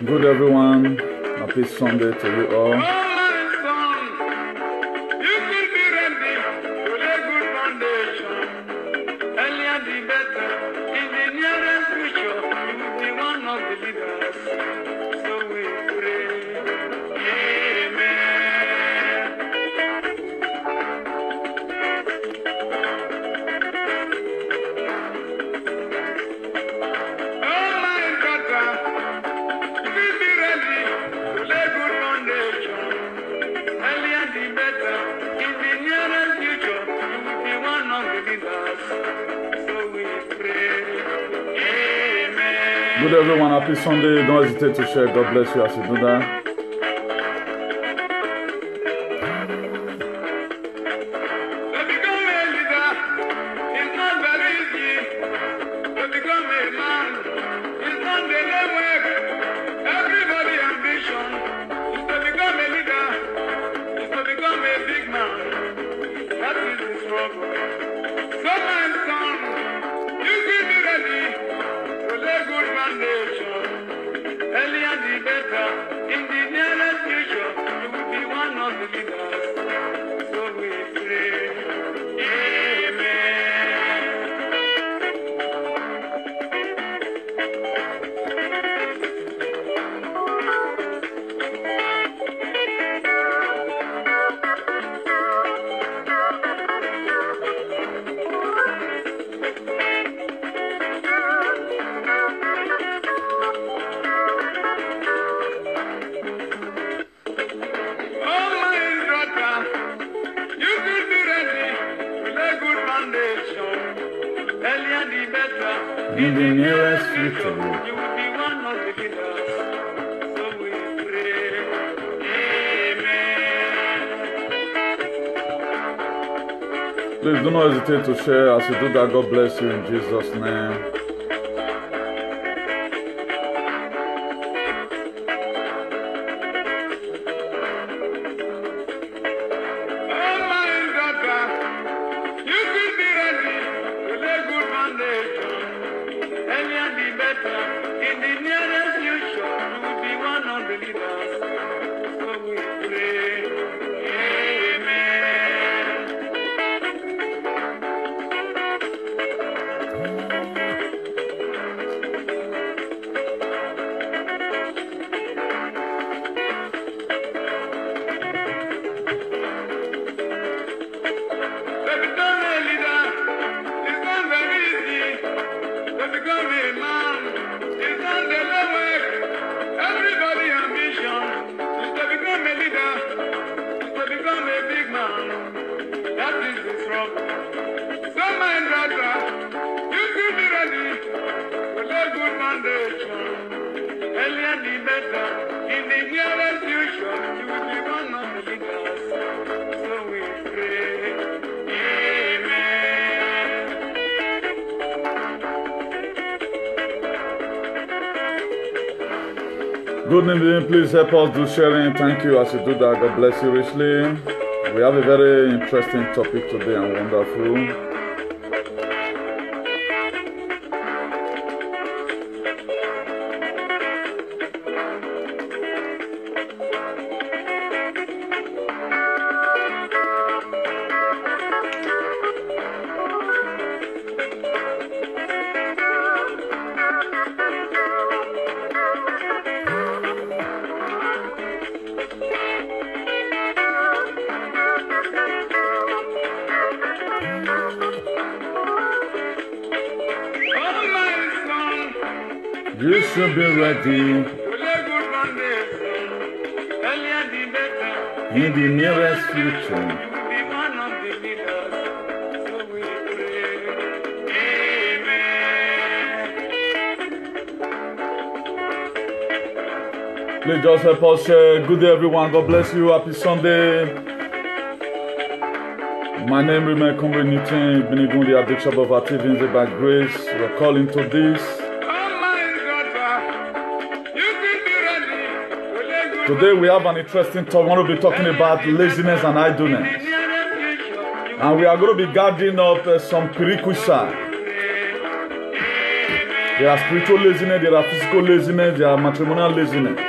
Good everyone, happy Sunday to you all. Good everyone, happy Sunday. Don't hesitate to share. God bless you as you do that. In the nearest future, you will be one of the leaders. So we pray. Amen. Please do not hesitate to share. As you do that, God bless you in Jesus' name. Good evening, please help us do sharing. Thank you as you do that. God bless you richly. We have a very interesting topic today and wonderful. You should be ready in the nearest future. Please just help us share. Good day everyone, God bless you, happy Sunday. My name remains Comrade Newton Binigun, the Bishop of Activins by Grace. We're calling to this. Today we have an interesting talk. We want to be talking about laziness and idleness. And we are going to be gathering up some prerequisites There are spiritual laziness, there are physical laziness, there are matrimonial laziness.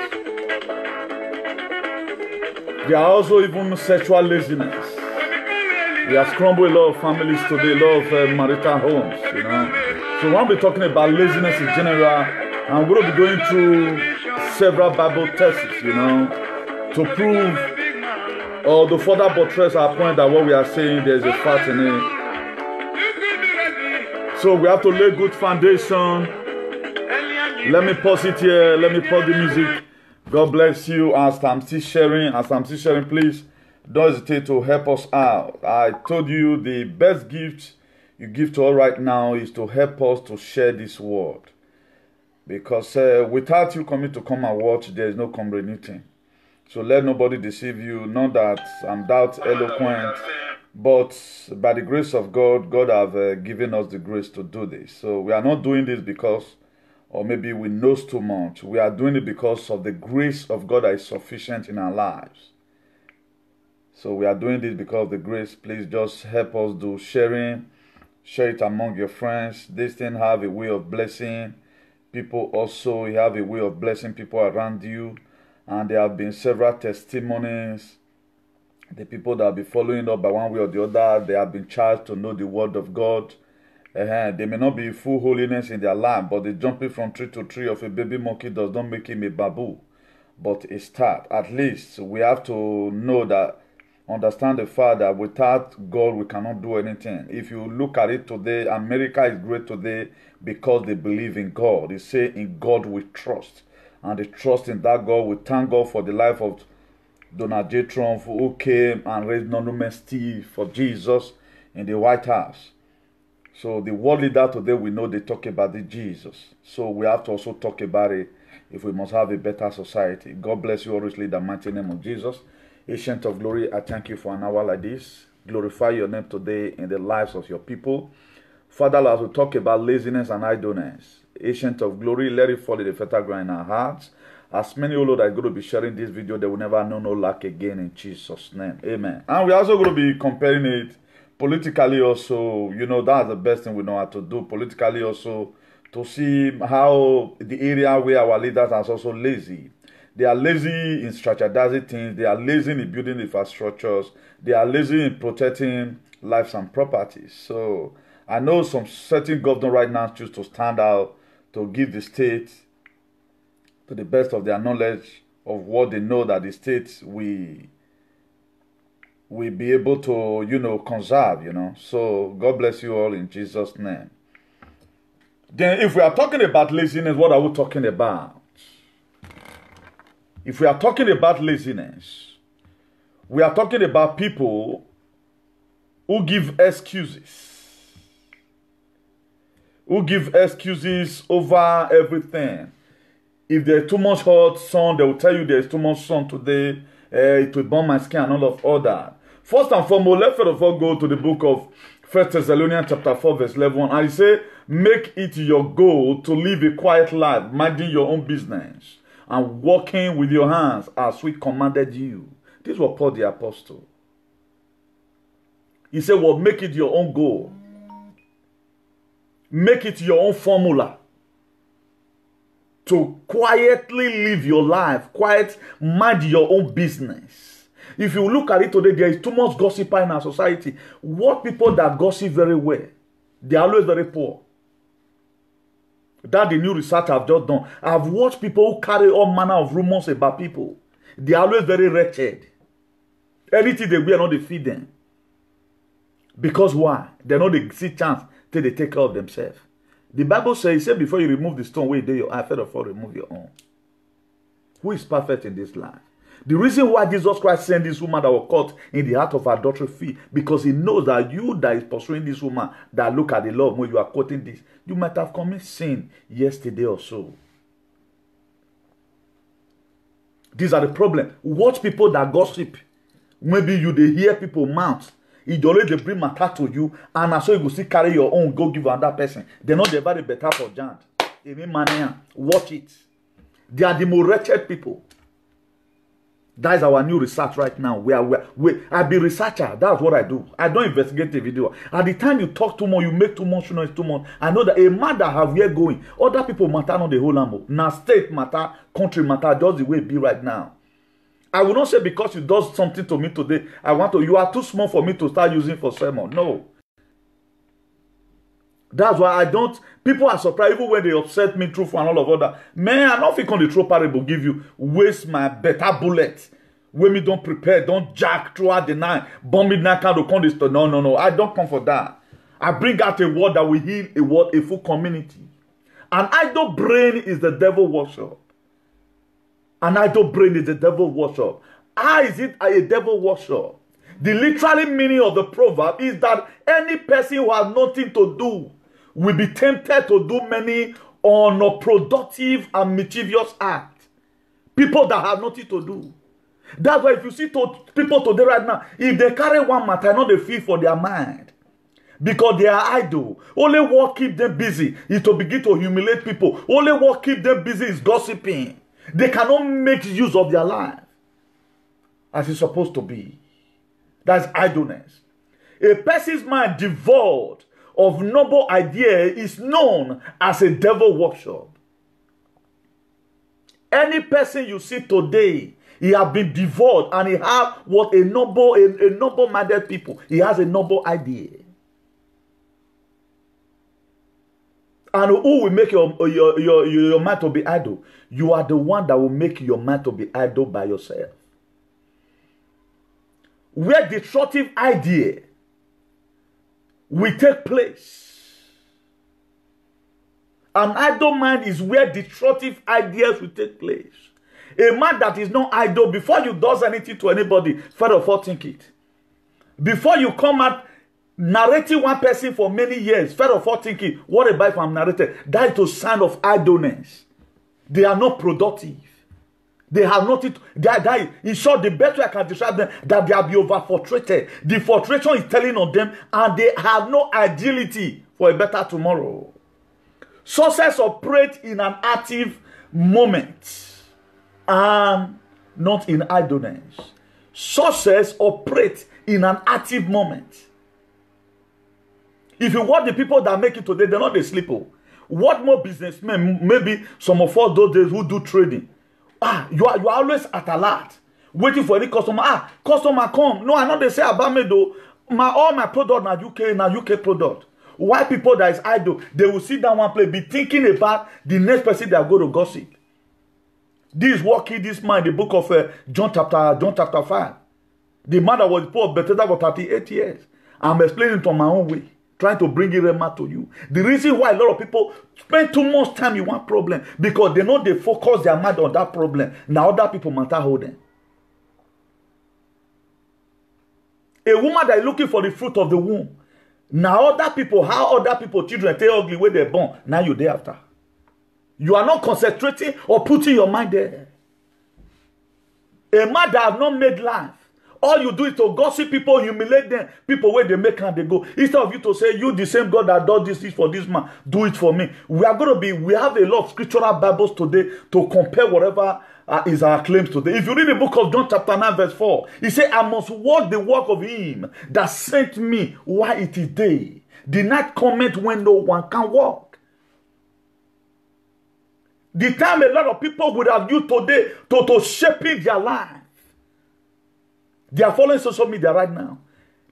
There are also even sexual laziness. We have crumbled a lot of families today, a lot of marital homes, you know. So when we're talking about laziness in general, I'm going to be going through several Bible texts, you know, to prove or to further buttress our point that what we are saying, there's a fact in it. So we have to lay good foundation. Let me pause it here. Let me pause the music. God bless you as I'm still sharing. Please don't hesitate to help us out. I told you the best gift you give to us right now is to help us to share this word. Because without you coming to come and watch, there is no community. So let nobody deceive you. Not that I'm that eloquent, but by the grace of God, God have given us the grace to do this. So we are not doing this because, or maybe we know too much. We are doing it because of the grace of God that is sufficient in our lives. So we are doing this because of the grace. Please just help us do sharing. Share it among your friends. This thing have a way of blessing people also. You have a way of blessing people around you. And there have been several testimonies. The people that have been following up by one way or the other, they have been charged to know the word of God. They may not be full holiness in their life, but the jumping from tree to tree of a baby monkey does not make him a babu, but a start. At least we have to know that, understand the fact that without God we cannot do anything. If you look at it today, America is great today because they believe in God. They say in God we trust. And they trust in that God. We thank God for the life of Donald J. Trump, who came and raised anonymous tea for Jesus in the White House. So the world leader today, we know they talk about the Jesus. So we have to also talk about it if we must have a better society. God bless you always in the mighty name of Jesus. Ancient of glory, I thank you for an hour like this. Glorify your name today in the lives of your people. Father, as we talk about laziness and idleness, Ancient of glory, let it fall in the fertile ground in our hearts. As many, O Lord, are going to be sharing this video, they will never know no lack again in Jesus' name. Amen. And we're also going to be comparing it politically also. You know, that's the best thing we know how to do. Politically also, to see how the area where our leaders are also lazy. They are lazy in strategizing things. They are lazy in building infrastructures. They are lazy in protecting lives and properties. So I know some certain governors right now choose to stand out to give the state, to the best of their knowledge of what they know, that the state will be able to, you know, conserve, you know. So God bless you all in Jesus' name. Then if we are talking about laziness, what are we talking about? If we are talking about laziness, we are talking about people who give excuses. Who give excuses over everything. If there's too much hot sun, they will tell you there's too much sun today. It will burn my skin and all of that. First and foremost, let's first of all go to the book of 1 Thessalonians chapter 4 verse 11. And it says, make it your goal to live a quiet life, minding your own business, and working with your hands as we commanded you. This was Paul the Apostle. He said, well, make it your own goal. Make it your own formula to quietly live your life, mind your own business. If you look at it today, there is too much gossip in our society. What people that gossip very well, they are always very poor. That's the new research I've just done. I've watched people who carry all manner of rumors about people. They are always very wretched. Anything they wear, not they feed them. Because why? They know they see chance till they take care of themselves. The Bible says, before you remove the stone, where you do your eye, first of all, remove your own. Who is perfect in this life? The reason why Jesus Christ sent this woman that was caught in the act of adultery, because he knows that you that is pursuing this woman, that look at the law when you are quoting this, you might have committed sin yesterday or so. These are the problem. Watch people that gossip. Maybe you they hear people mouth. It always they bring matter to you, and so you go see carry your own, go give another person. They're not the very better for giant. Watch it. They are the more wretched people. That is our new research right now. I be researcher. That's what I do. I don't investigate the video. At the time you talk too much, you make too much noise too much. I know that a matter have here going. Other people matter not the whole lambo. Now state matter, country matter, just the way it be right now. I will not say because you do something to me today, you are too small for me to start using for sermon. No. That's why I don't. People are surprised even when they upset me through and all of that. Man, I don't think on the throw parable give you waste my better bullet. When me don't prepare, don't jack throughout the night, bomb midnight kind of come this. No. I don't come for that. I bring out a word that will heal a full community. An idle brain is the devil worship. An idle brain is the devil worship. How is it a devil worship? The literal meaning of the proverb is that any person who has nothing to do will be tempted to do many unproductive and mischievous acts. People that have nothing to do. That's why if you see people today right now, if they carry one matter, not they feel for their mind. Because they are idle. Only what keep them busy is to begin to humiliate people. Only what keep them busy is gossiping. They cannot make use of their life as it's supposed to be. That's idleness. A person's mind devoid of noble idea is known as a devil workshop. Any person you see today, he has been devoid and he has what a noble-minded people. He has a noble idea. And who will make your mind to be idle? You are the one that will make your mind to be idle by yourself. Where destructive idea will take place. An idle mind is where destructive ideas will take place. A man that is not idle, before you does anything to anybody, first of all think it. Before you come out narrating one person for many years, first of all thinking, what about if I'm narrated? That is a sign of idleness. They are not productive. They have nothing to, in short, the best way I can describe them, that they are be over-frustrated. The frustration is telling on them, and they have no agility for a better tomorrow. Success operates in an active moment and not in idleness. Success operates in an active moment. If you watch the people that make it today, they're not the sleeper. What more businessmen, maybe some of us those days who do trading, you are always at alert, waiting for any customer. Customer come. No, I know they say about me though. All my product na UK product. Why people that is idle, they will sit down one place, be thinking about the next person they are going to gossip. This is what killed this man in the book of John chapter 5. The man that was poor Bethesda for 38 years. I'm explaining it on my own way, trying to bring it rema to you. The reason why a lot of people spend too much time in one problem, because they know they focus their mind on that problem. Now other people matter holding. A woman that is looking for the fruit of the womb. Now other people, how other people, children, they ugly where they're born. Now you're there after. You are not concentrating or putting your mind there. A man that have not made life, all you do is to gossip people, humiliate them. People where they make and they go. Instead of you to say, you the same God that does this for this man, do it for me. We have a lot of scriptural Bibles today to compare whatever is our claims today. If you read the book of John chapter 9 verse 4, he said, I must walk the work of him that sent me while it is day. The night cometh when no one can walk. The time a lot of people would have used today to shaping their life. They are following social media right now.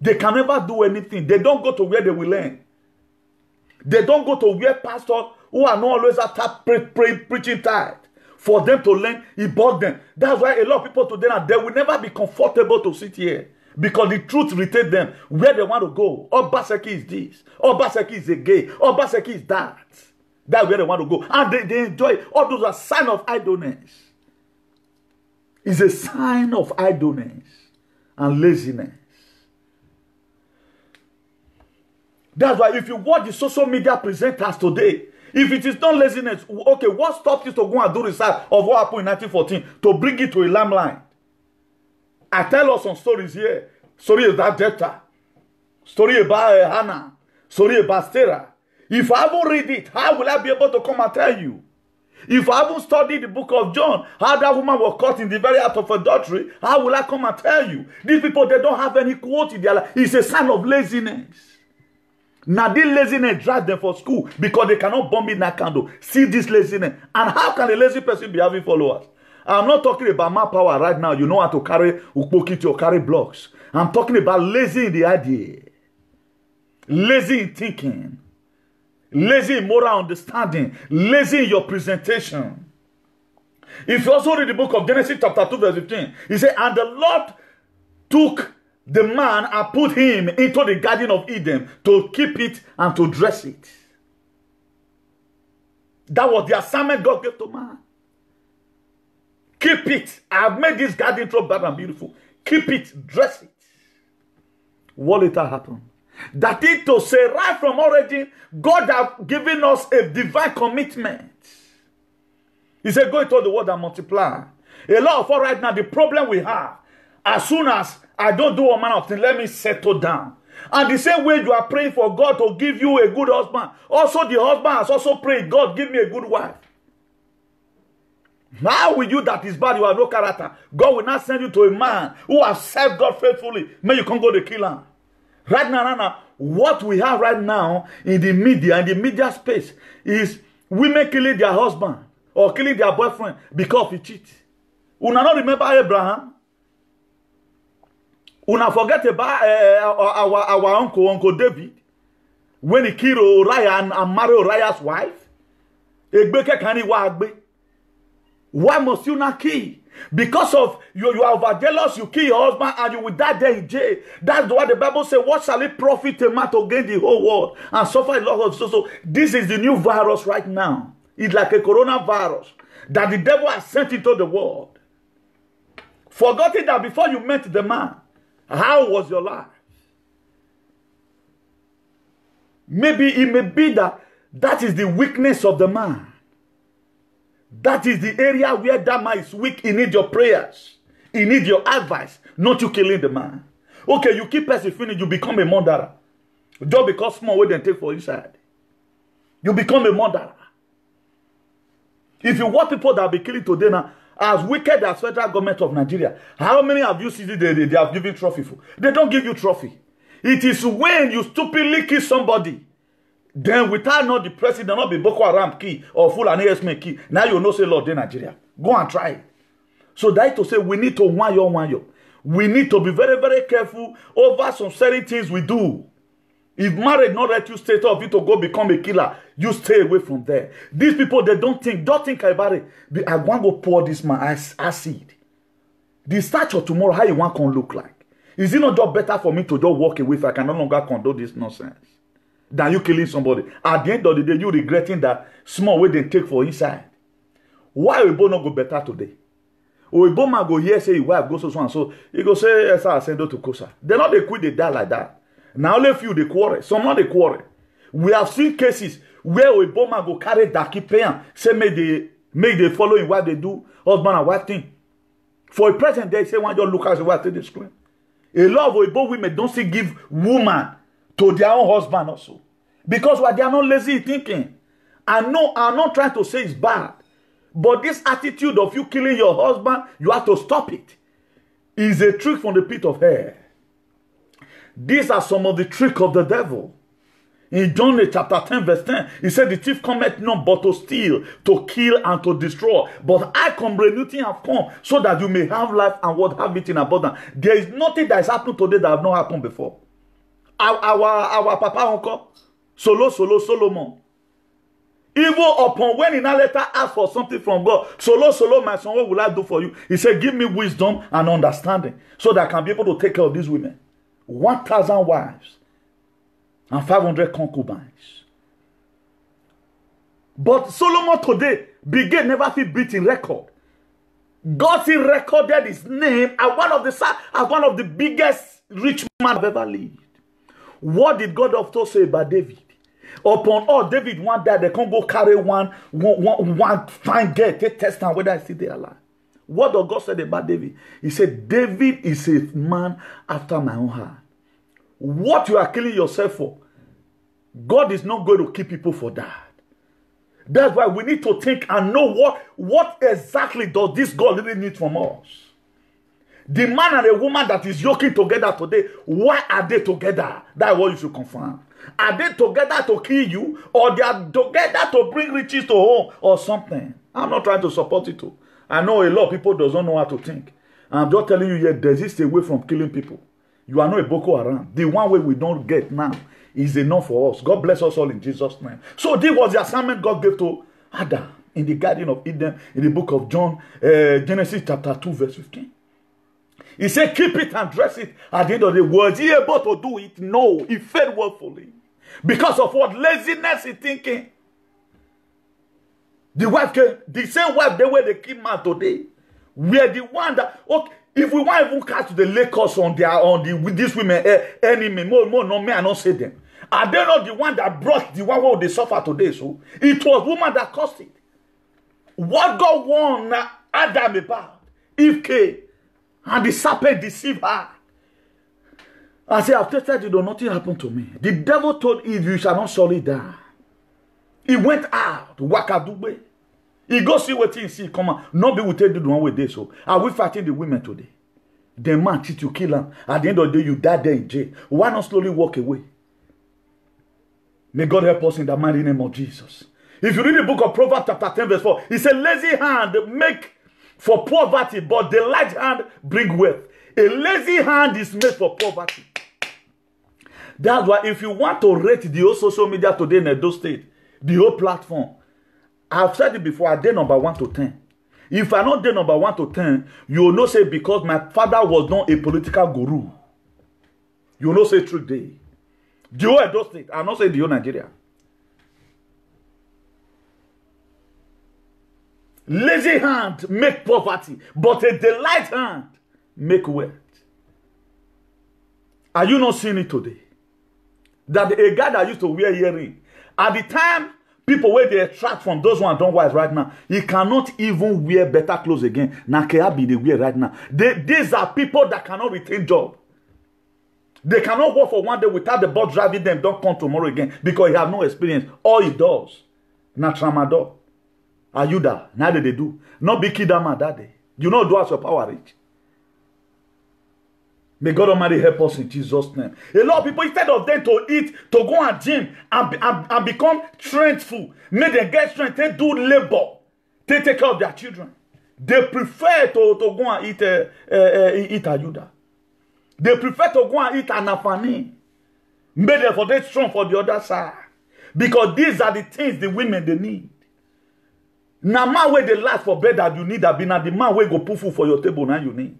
They can never do anything. They don't go to where they will learn. They don't go to where pastors who are not always after preaching tired. For them to learn, it bugs them. That's why a lot of people today, they will never be comfortable to sit here. Because the truth irritates them. Where they want to go. Obaseki is this. Obaseki is a gay. Obaseki is that. That's where they want to go. And they enjoy it. All those are signs of idleness. It's a sign of idleness and laziness. That's why if you watch the social media presenters today, if it is not laziness, okay, what stops you to go and do research of what happened in 1914 to bring it to a limelight? I tell us some stories here. Story about Jephthah. Story about Hannah. Story about Sarah. If I haven't read it, how will I be able to come and tell you? If I haven't studied the book of John, how that woman was caught in the very act of adultery, how will I come and tell you? These people, they don't have any quote in their life. It's a sign of laziness. Now this laziness drives them for school because they cannot bomb in that candle. See this laziness. And how can a lazy person be having followers? I'm not talking about my power right now. You know how to carry ukpokiti or carry blocks. I'm talking about lazy in the idea. Lazy in thinking. Lazy in moral understanding. Lazy in your presentation. If you also read the book of Genesis chapter 2 verse 15, he said, and the Lord took the man and put him into the garden of Eden to keep it and to dress it. That was the assignment God gave to man. Keep it. I've made this garden so bad and beautiful. Keep it, dress it. What later happened? That is to say, right from origin, God has given us a divine commitment. He said, go into the world and multiply. A lot of us right now, the problem we have, as soon as I don't do a man of things, let me settle down. And the same way you are praying for God to give you a good husband, also the husband has also prayed, God, give me a good wife. How will you that is bad, you have no character? God will not send you to a man who has served God faithfully. May you can't go to kill him. Right now, what we have right now in the media space, is women killing their husband or killing their boyfriend because he cheats. Una not remember Abraham? Una forget about our Uncle David, when he killed Uriah and married Uriah's wife? Why must you not kill? Because of you are over jealous, you kill your husband and you will die there in jail. That's what the Bible says. What shall it profit a man to gain the whole world and suffer a lot of so this is the new virus right now. It's like a coronavirus that the devil has sent into the world. Forgetting that before you met the man, how was your life? Maybe it may be that is the weakness of the man. That is the area where that man is weak. He needs your prayers. He needs your advice, not you killing the man. Okay, you keep person finish, you become a murderer. Just because small way they take for inside. You become a murderer. If you want people that be killing today now, as wicked as federal government of Nigeria, how many have you seen they have given trophy for? They don't give you trophy. It is when you stupidly kill somebody, then without not the president, not be Boko Haram key or Fulani Esme key, now you know say Lord in Nigeria. Go and try it. So that is to say we need to one yo. We need to be very, very careful over some certain things we do. If marriage not let you stay up, you to go become a killer, you stay away from there. These people, they don't think about it. I want to go pour this man acid. The stature tomorrow, how you want can look like? Is it not just better for me to just walk away if I can no longer condone this nonsense than you killing somebody? At the end of the day, you regretting that small way they take for inside. Why will both not go better today? Or both man go here say his wife goes so and so. He go say yes, I send her to Kosa. They not they quit, they die like that. Now only few they quarrel. Some not they quarrel. We have seen cases where a bomb man go carry daki payan, say make they follow in what they do, husband and wife thing. For a present they say one just look at the wife they scream. A lot of Oyibo women don't still give woman to their own husband also. Because why they are not lazy thinking. I know I'm not trying to say it's bad. But this attitude of you killing your husband, you have to stop it. It's a trick from the pit of hell. These are some of the tricks of the devil. In John chapter 10 verse 10, he said, the thief cometh not but to steal, to kill, and to destroy. But I come, bring new thing have come, so that you may have life and what have it in abundance. There is nothing that has happened today that have not happened before. Our papa uncle, Solomon. Even upon when he now later asked for something from God, Solo, my son, what will I do for you? He said, give me wisdom and understanding, so that I can be able to take care of these women. 1,000 wives and 500 concubines. But Solomon today began never feel beating record. God still recorded his name as one of the biggest rich men I've ever lived. What did God of say about David? Upon all David one day they can't go carry one fine girl, take test and whether I see they alive. What does God say about David? He said, David is a man after my own heart. What you are killing yourself for, God is not going to keep people for that. That's why we need to think and know what exactly does this God really need from us. The man and the woman that is yoking together today, why are they together? That's what you should confirm. Are they together to kill you, or they are together to bring riches to home or something? I'm not trying to support it too. I know a lot of people don't know how to think. I'm just telling you here, desist away from killing people. You are not a Boko Haram. The one way we don't get now is enough for us. God bless us all in Jesus' name. So this was the assignment God gave to Adam in the Garden of Eden in the book of John, Genesis chapter 2 verse 15. He said, keep it and dress it. At the end of the day, was he able to do it? No, he failed woefully. Because of what? Laziness is thinking. The wife came, the same wife, the way they keep man today. We are the one that, okay, if we want even catch the Lakers with these women enemy, no, me, I don't say them. Are they not the one that brought the one who they suffer today? So it was woman that caused it. What God warned Adam about, Eve came, and the serpent deceived her. I said, I've tested you, though nothing happened to me. The devil told Eve, you shall not surely die. He went out, wakadube. He go see what he see, come on. Nobody will tell you the one way they so. Are we fighting the women today? The man cheat you, kill him. At the end of the day, you die there in jail. Why not slowly walk away? May God help us in the mighty name of Jesus. If you read the book of Proverbs chapter 10 verse 4, it says, lazy hand make for poverty, but the light hand bring wealth. A lazy hand is made for poverty. That's why if you want to rate the whole social media today in Edo State, the whole platform, I've said it before, I did number 1 to 10. If I not did number 1 to 10, you will not say because my father was not a political guru. You will not say true day. The whole Edo State, I not say the whole Nigeria. Lazy hand make poverty, but a delight hand make wealth. Are you not seeing it today? That a guy that used to wear earring, at the time, people where they attract from those ones don't wear right now, he cannot even wear better clothes again. Nakeabi they wear right now. These are people that cannot retain job. They cannot work for one day without the boss driving them, don't come tomorrow again because he have no experience. All he does, na tramadol. Ayuda, now they do. Not be kidama that day. You know, do as your power reach. May God Almighty help us in Jesus' name. A lot of people, instead of them to eat, to go and gym and become strengthful, may they get strength, they do labor, they take care of their children. They prefer to go and eat Ayuda. They prefer to go and eat Anafani. May they for they strong for the other side. Because these are the things the women they need. Now, man where they last for bed that you need, that be now the man where go put food for your table now you need.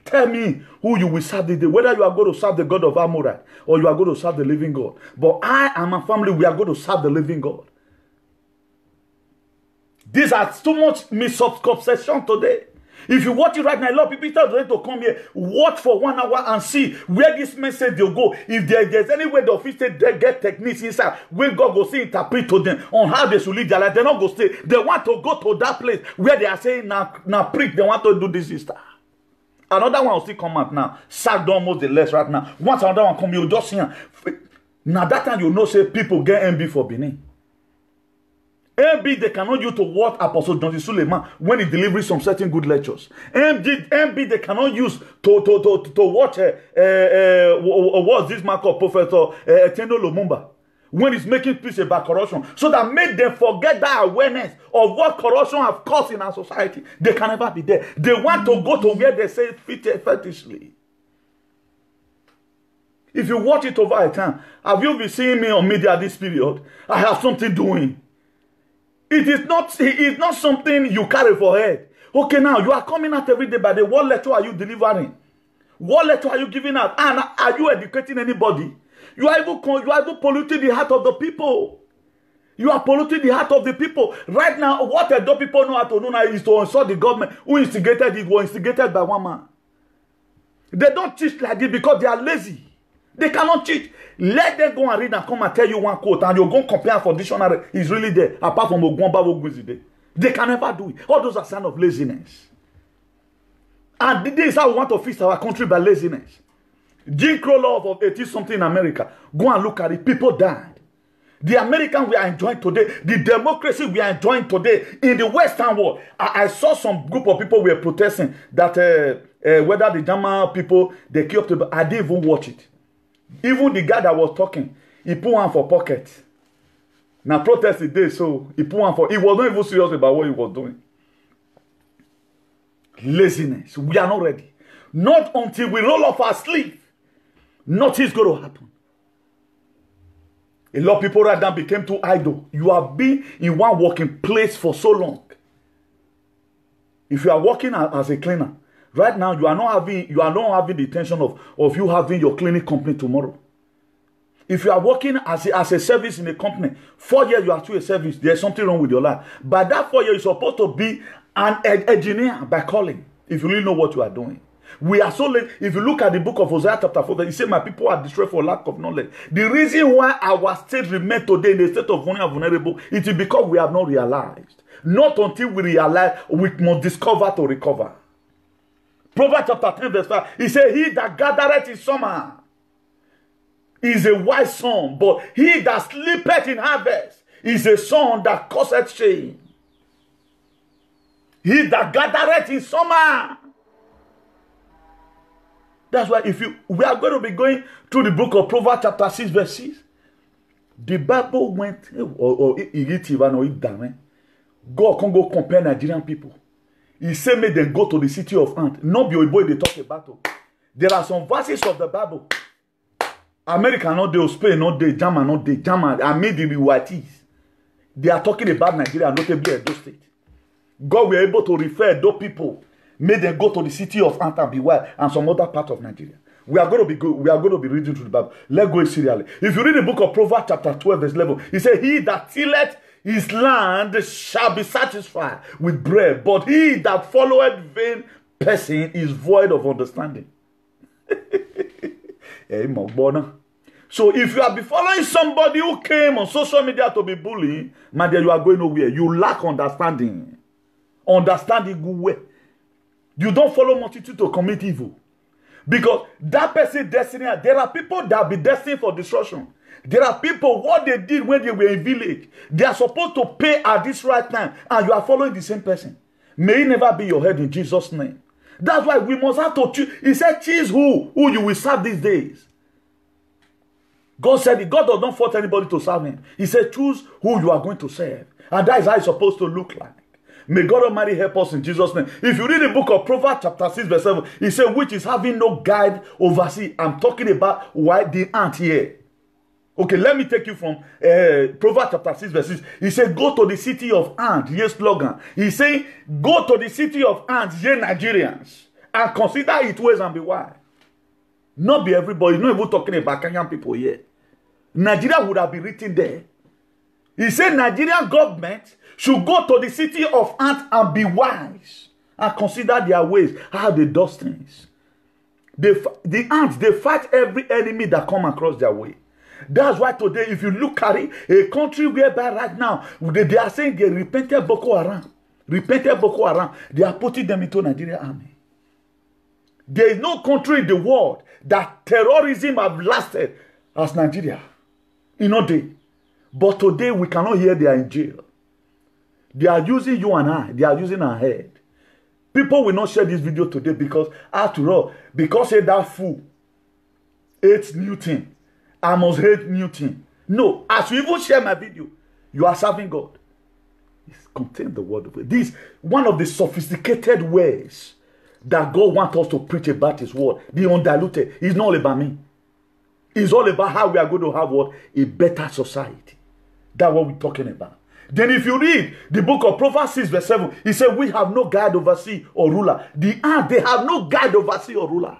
Tell me who you will serve today, whether you are going to serve the God of Amorite or you are going to serve the living God. But I and my family, we are going to serve the living God. These are too much misconception today. If you watch it right now, a lot of people start to come here, watch for 1 hour and see where this message they'll go. If there's any way the office they get techniques inside, where God will say interpret to them on how they should live their life, they're not going to stay. They want to go to that place where they are saying, now prick, they want to do this sister. Another one will still come out now. Sacked almost the less right now. Once another one come, you'll just see him. Now that time you know say people get MB for Benin. MB they cannot use to watch Apostle John Suleiman when he delivers some certain good lectures. MB they cannot use to watch what's this man called Professor Tendo Lumumba when he's making peace about corruption, so that make them forget that awareness of what corruption have caused in our society. They can never be there. They want to go to where they say fetishly. If you watch it over a time, have you been seeing me on media this period? I have something doing. It is not something you carry for head. Okay, now you are coming out every day, but what lecture are you delivering? What lecture are you giving out? And are you educating anybody? You are even polluting the heart of the people. You are polluting the heart of the people. Right now, what the people know how to do now is to insult the government who instigated it, was instigated by one man. They don't teach like this because they are lazy. They cannot teach. Let them go and read and come and tell you one quote, and you're going to compare for dictionary. It's really there, apart from Ogwamba Ogwizide. They can never do it. All those are signs of laziness. And this is how we want to fix our country by laziness. Jim Crow law of 80-something in America. Go and look at it. People died. The American we are enjoying today, the democracy we are enjoying today in the Western world. I saw some group of people were protesting that whether the German people, they killed people. I didn't even watch it. Even the guy that was talking, he put one for pocket. Now protest the day, so he put one for, he was not even serious about what he was doing. Laziness. We are not ready. Not until we roll off our sleeve. Nothing's going to happen. A lot of people right now became too idle. You have been in one working place for so long. If you are working as a cleaner, right now you are not having the intention of you having your cleaning company tomorrow. If you are working as a service in a company, 4 years you are still a service, there's something wrong with your life. By that 4 years, you're supposed to be an engineer by calling, if you really know what you are doing. We are so late. If you look at the book of Hosea chapter 4, it says, my people are destroyed for lack of knowledge. The reason why our state remains today in the state of vulnerable, it is because we have not realized. Not until we realize, we must discover to recover. Proverbs chapter 10 verse 5, he said, he that gathereth in summer is a wise son, but he that sleepeth in harvest is a son that causeth shame. He that gathereth in summer. That's why we are going to be going through the book of Proverbs chapter 6 verse 6. The Bible went, God can't go compare Nigerian people. He said make them go to the city of Ant. Not be a boy they talk about. There are some verses of the Bible. America not there, Spain not there, German not there, German, I made the whiteys. They are talking about Nigeria, notably Edo State. God were able to refer those people, made them go to the city of Ant and Beware and some other part of Nigeria. We are going to be good. We are going to be reading through the Bible. Let's go serially. If you read the book of Proverbs chapter 12 verse 11, he said, he that tilleth his land shall be satisfied with bread, but he that followeth vain person is void of understanding. So if you have been following somebody who came on social media to be bullying, my dear, you are going nowhere. You lack understanding. Understanding good way. You don't follow multitude to commit evil. Because that person's destiny, there are people that be destined for destruction. There are people, what they did when they were in village, they are supposed to pay at this right time, and you are following the same person. May it never be your head in Jesus' name. That's why we must have to choose. He said, choose who you will serve these days. God said it. God does not force anybody to serve him. He said, choose who you are going to serve. And that is how it's supposed to look like. May God Almighty help us in Jesus' name. If you read the book of Proverbs chapter 6 verse 7, he said, which is having no guide oversee. I'm talking about why the ant here. Okay, let me take you from Proverbs chapter 6 verse 6. He said, go to the city of Ant, ye slogan. He's saying, go to the city of Ant, ye Nigerians, and consider its ways and be wise. Not be everybody, not even talking about Kenyan people here. Nigeria would have been written there. He said, Nigerian government should go to the city of Ant and be wise and consider their ways, how they do things. The ants, they fight every enemy that come across their way. That's why today, if you look at it, a country whereby right now, they are saying they repented Boko Haram. Repented Boko Haram. They are putting them into Nigerian army. There is no country in the world that terrorism have lasted as Nigeria. In a day. But today, we cannot hear they are in jail. They are using you and I. They are using our head. People will not share this video today because, after all, because that fool hates Newton, I must hate Newton. No, as you even share my video, you are serving God. It contains the word of it. This one of the sophisticated ways that God wants us to preach about his word. The undiluted. It's not all about me. It's all about how we are going to have what? A better society. That's what we're talking about. Then if you read the book of Proverbs 6 verse 7, he said, we have no guide oversee or ruler. The ant, they have no guide oversee or ruler.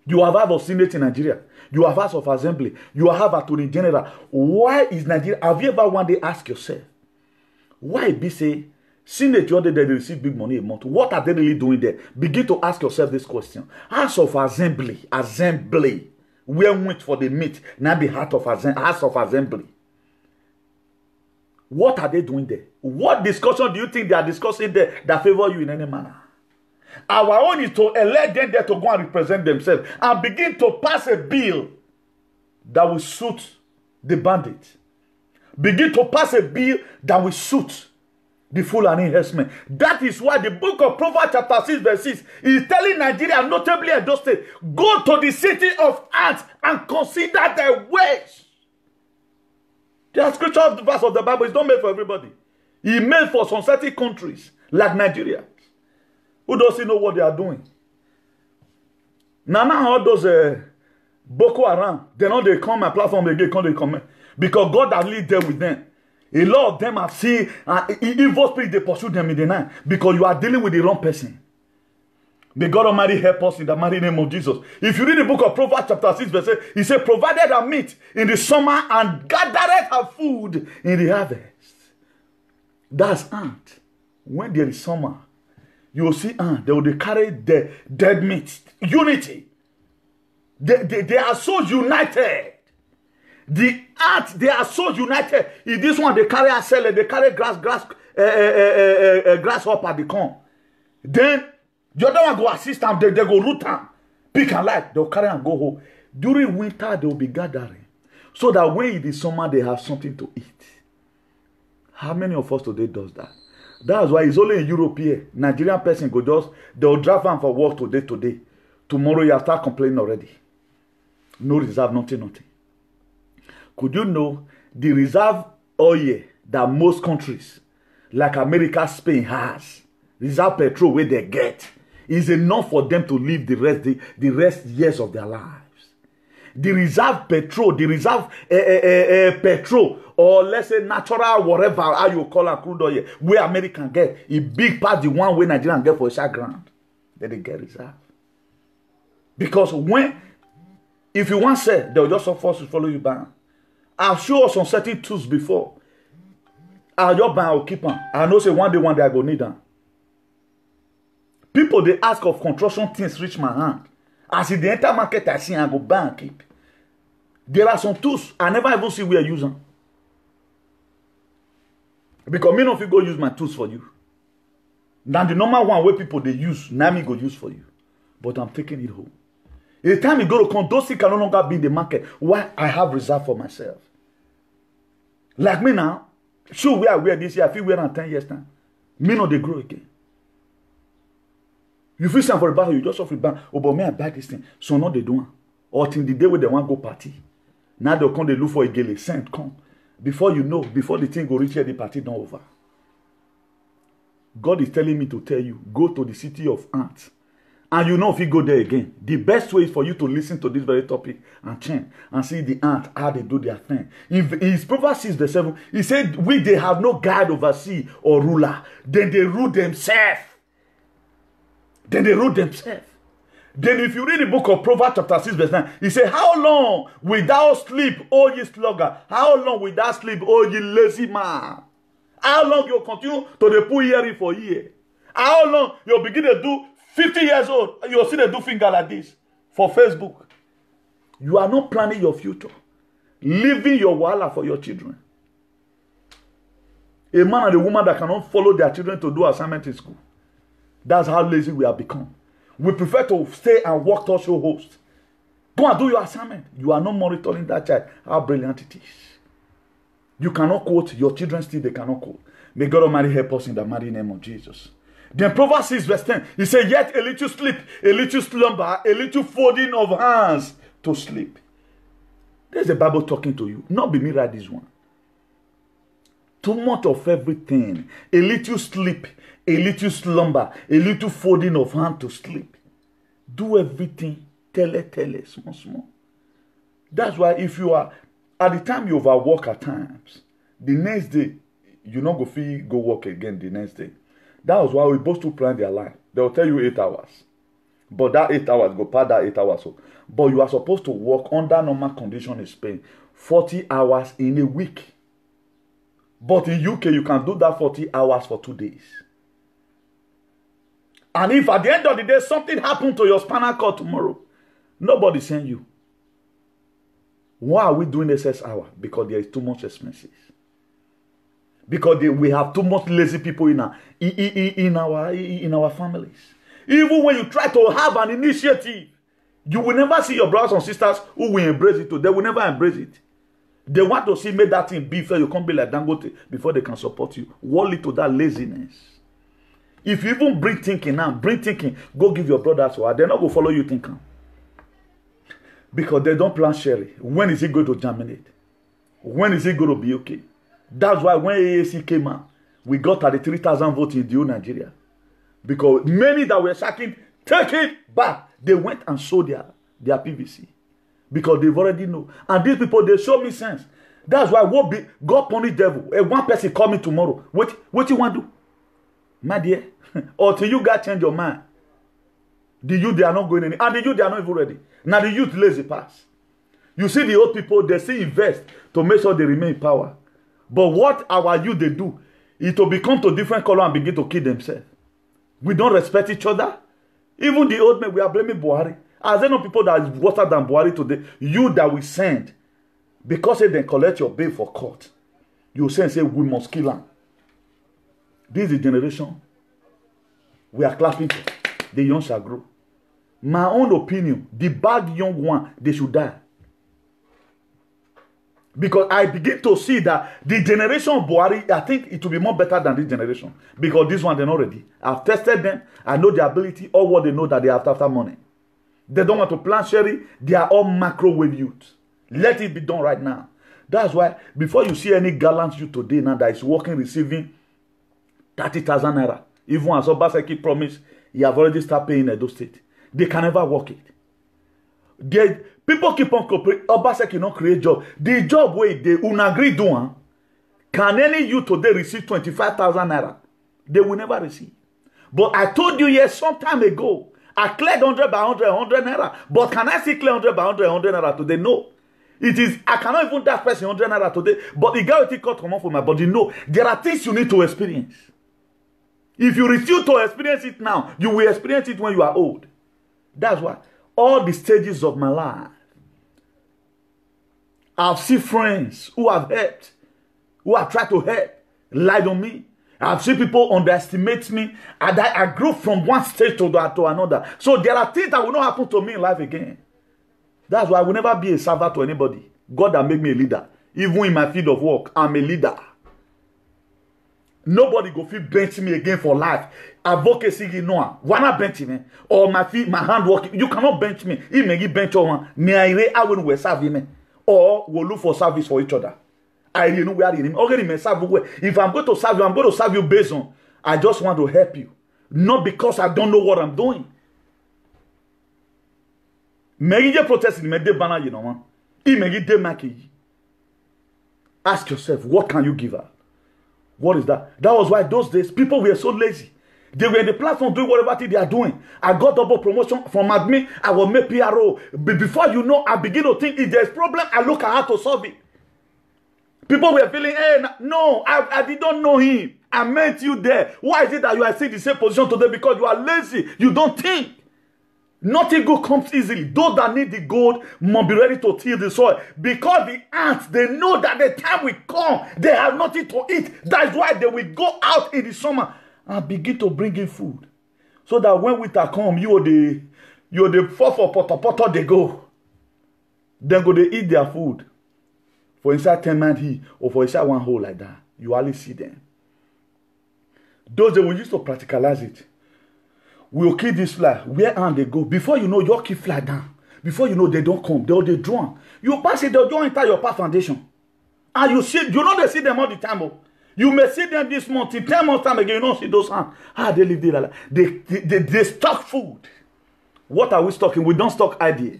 You have House of Senate in Nigeria. You have House of Assembly. You have Attorney General. Why is Nigeria? Have you ever one day asked yourself, why be say, Senate, you they receive big money a month? What are they really doing there? Begin to ask yourself this question. House of Assembly. Where went for the meat? Now the House of Assembly. What are they doing there? What discussion do you think they are discussing there that favor you in any manner? Our own is to elect them there to go and represent themselves and begin to pass a bill that will suit the bandit. Begin to pass a bill that will suit the Fulani herdsmen. That is why the book of Proverbs chapter 6 verse 6 is telling Nigeria, notably Edo State, go to the city of ants and consider their ways. The scripture verse of the Bible is not made for everybody. It's made for some certain countries like Nigeria, who doesn't know what they are doing. Now all those Boko Haram, they know they come my platform again, they come because God has lead them with them. A lot of them have seen evil spirit, they pursue them in the night because you are dealing with the wrong person. May God Almighty help us in the mighty name of Jesus. If you read the book of Proverbs chapter 6 verse 8, he said, provided her meat in the summer and gathered her food in the harvest. That's ant. When there is summer, you will see ant. They will carry the dead meat. Unity. They are so united. The ant, they are so united. In this one, they carry a cellar, they carry grasshopper at the corn. Then the other one go assist them, they go root them, pick and light, they'll carry and go home. During winter, they will be gathering. So that when it is summer, they have something to eat. How many of us today does that? That's why it's only in Europe here. Nigerian person go just, they'll drive them for work today. Tomorrow you start complaining already. No reserve, nothing. Could you know the reserve oil that most countries, like America, Spain has, reserve petrol where they get, is enough for them to live the rest years of their lives. The reserve petrol, petrol, or let's say natural, whatever how you call it, crude oil, where American get, a big part the one where Nigerian get for a share ground, then they get reserve. Because if you want to say, they'll just force to follow you back. I've shown us some certain tools before. I'll just buy or keep them. I know say one day I go need them. People, they ask of construction things reach my hand. As in the enter market, I see I go buy and keep. There are some tools I never even see where I use them. Because me not go use my tools for you. Now the normal one where people they use, now me go use for you. But I'm taking it home. The time you go to come, those things can no longer be in the market. Why? I have reserved for myself. Like me now, sure where I wear this year, I feel wear in 10 years time. Me not they grow again. You feel something for a battle, you just offer bank. Oh, but me I buy this thing. So now they do. Or till the day where they want to go party. Now they'll come, they look for a gele. Send, come. Before you know, before the thing go reach here, the party not over. God is telling me to tell you, go to the city of ants. And you know if you go there again, the best way is for you to listen to this very topic and change and see the ant, how they do their thing. In his Proverbs 6 verse 7, he said, they have no guide oversee or ruler. Then they rule themselves. Then if you read the book of Proverbs chapter 6 verse 9, he said, how long will thou sleep, O ye sluggard? How long will thou sleep, O ye lazy man? How long you'll continue to put hearing for year? How long you'll begin to do 50 years old, you'll see them do finger like this for Facebook. You are not planning your future. Living your wallet for your children. A man and a woman that cannot follow their children to do assignment in school. That's how lazy we have become. We prefer to stay and work talk show host. Go and do your assignment. You are not monitoring that child. How brilliant it is. You cannot quote. Your children still, they cannot quote. May God Almighty help us in the mighty name of Jesus. Then Proverbs 6 verse 10, he said, yet a little sleep, a little slumber, a little folding of hands to sleep. There's the Bible talking to you. Not be me write this one. Too much of everything. A little sleep, a little slumber, a little folding of hand to sleep. Do everything, tell it, small. That's why if you are, at the time you overwork at times, the next day, you not go work again the next day. That was why we both to plan their life. They will tell you 8 hours. But that 8 hours, go past that 8 hours. So. But you are supposed to work under normal condition in Spain 40 hours in a week. But in UK, you can do that 40 hours for 2 days. And if at the end of the day, something happened to your spinal cord tomorrow, nobody send you. Why are we doing excess hour? Because there is too much expenses. Because we have too much lazy people in our families. Even when you try to have an initiative, you will never see your brothers and sisters who will embrace it. They will never embrace it. They want to see make that thing be fair. You can't be like Dangote before they can support you. What lead to that laziness? If you even bring thinking now, go give your brothers what. They're not going to follow you thinking. Because they don't plant Sherry. When is it going to germinate? When is it going to be okay? That's why when AAC came out, we got 33,000 votes in the whole Nigeria. Because many that were shouting, take it back. They went and sold their PVC. Because they've already know. And these people, they show me sense. That's why God punish devil. One person call me tomorrow. What you want to do? My dear. Or till you guys change your mind. The youth, they are not going any. And the youth, they are not even ready. Now the youth lazy pass. You see the old people, they still invest to make sure they remain in power. But what our youth, they do, is to become to different color and begin to kill themselves. We don't respect each other. Even the old men, we are blaming Buhari. Are there no people that is worse than Buhari today? You that we send, because they collect your bail for court, you say, we must kill them. This is the generation we are clapping for. The young shall grow. My own opinion, the bad young one, they should die. Because I begin to see that the generation of Buhari, I think it will be more better than this generation. Because this one, they're not ready. I've tested them. I know their ability. All what they know that they are after money. They don't want to plant Sherry. They are all microwave youth. Let it be done right now. That's why before you see any gallant youth today now that is working, receiving 30,000 naira, even as Obaseki promised, he have already started paying Edo State. They can never work it. People keep on cooperating. Obaseki not create job. The job where they unagree doing, can any youth today receive 25,000 naira? They will never receive. But I told you yes some time ago, I cleared 100 by 100 naira. But can I see clear 100 by 100 naira today? No. It is, I cannot even that person 100 naira today. But the guy will take out come off for my body. No. There are things you need to experience. If you refuse to experience it now, you will experience it when you are old. That's why all the stages of my life, I've seen friends who have helped, who have tried to help, lied on me. I've seen people underestimate me, and I grew from one stage to another. So there are things that will not happen to me in life again. That's why I will never be a servant to anybody. God has made me a leader. Even in my field of work, I'm a leader. Nobody go feel bench me again for life. Advocacy, you know, wanna bench me or my feet, my hand working. You cannot bench me. If me bench one, I will serve him, or we'll look for service for each other. I know where him. Okay, serve. If I'm going to serve you, I'm going to serve you based on. I just want to help you, not because I don't know what I'm doing. Megije protesting, me de bana you know. Ask yourself, what can you give her? What is that? That was why those days people were so lazy. They were in the platform doing whatever they are doing. I got double promotion from admin. I will make PRO. But before you know, I begin to think if there's problem, I look at how to solve it. People were feeling, hey, no, I did not know him. I met you there. Why is it that you are still in the same position today? Because you are lazy. You don't think. Nothing good comes easily. Those that need the gold must be ready to till the soil. Because the ants, they know that the time will come. They have nothing to eat. That's why they will go out in the summer and begin to bring in food. So that when winter come, you're the for poto they go. Then go they eat their food. For inside 10 man he or for inside one hole like that. You only see them. Those that will use to practicalize it. We'll kill this fly. Where are they go? Before you know, your key fly down. Before you know, they don't come. They drawn. You pass it, they'll join enter your path foundation. And you see, you know they see them all the time. Oh. You may see them this month. In 10 months time again, you don't see those hands. How they live there. They stock food. What are we stocking? We don't stock idea.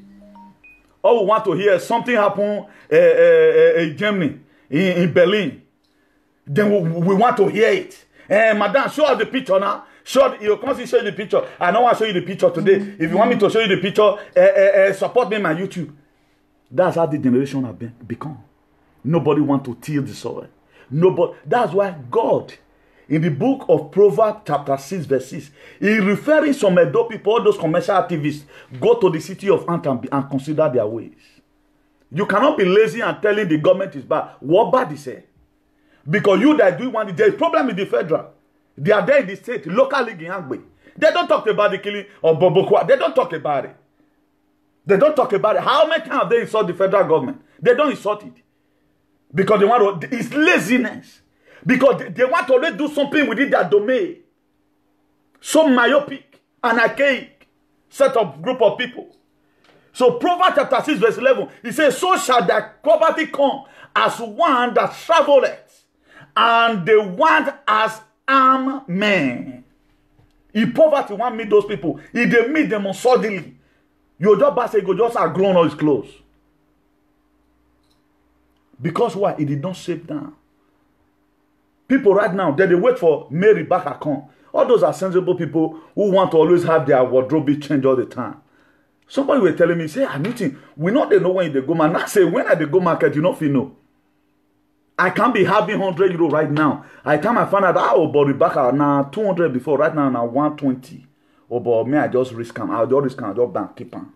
All we want to hear is something happen in Germany, in Berlin. Then we want to hear it. Madam, show us the picture now. You can't show you the picture. I don't want to show you the picture today. If you want me to show you the picture, support me on my YouTube. That's how the generation have become. Nobody want to till the soil. Nobody. That's why God, in the book of Proverbs chapter 6 verse 6, he referring some Edo people, all those commercial activists, go to the city of Ant and consider their ways. You cannot be lazy and telling the government is bad. What bad is it? Because you that do one, there is problem with the federal. They are there in the state, local league in Agbe. They don't talk about the killing of Bobokwa. They don't talk about it. They don't talk about it. How many times have they insult the federal government? They don't insult it. Because they want to, it's laziness. Because they want to always do something within their domain. So myopic and archaic set of group of people. So Proverbs chapter 6 verse 11, it says, so shall their poverty come as one that traveleth, and they want as armed men. If poverty want meet those people, if they meet them suddenly, you just say, go just have grown all his clothes. Because why? He did not save down. People right now, they wait for Mary back at home. All those are sensible people who want to always have their wardrobe change all the time. Somebody was telling me, say, anything. We know they know when they go market. I say, when I they go market, you know if you know. I can't be having 100 euro right now. I time I find out, oh, but Rebecca, now 200 before, right now, now 120. Oh, but me, I just risk them. I'll just risk them. I'll just bank, keep them.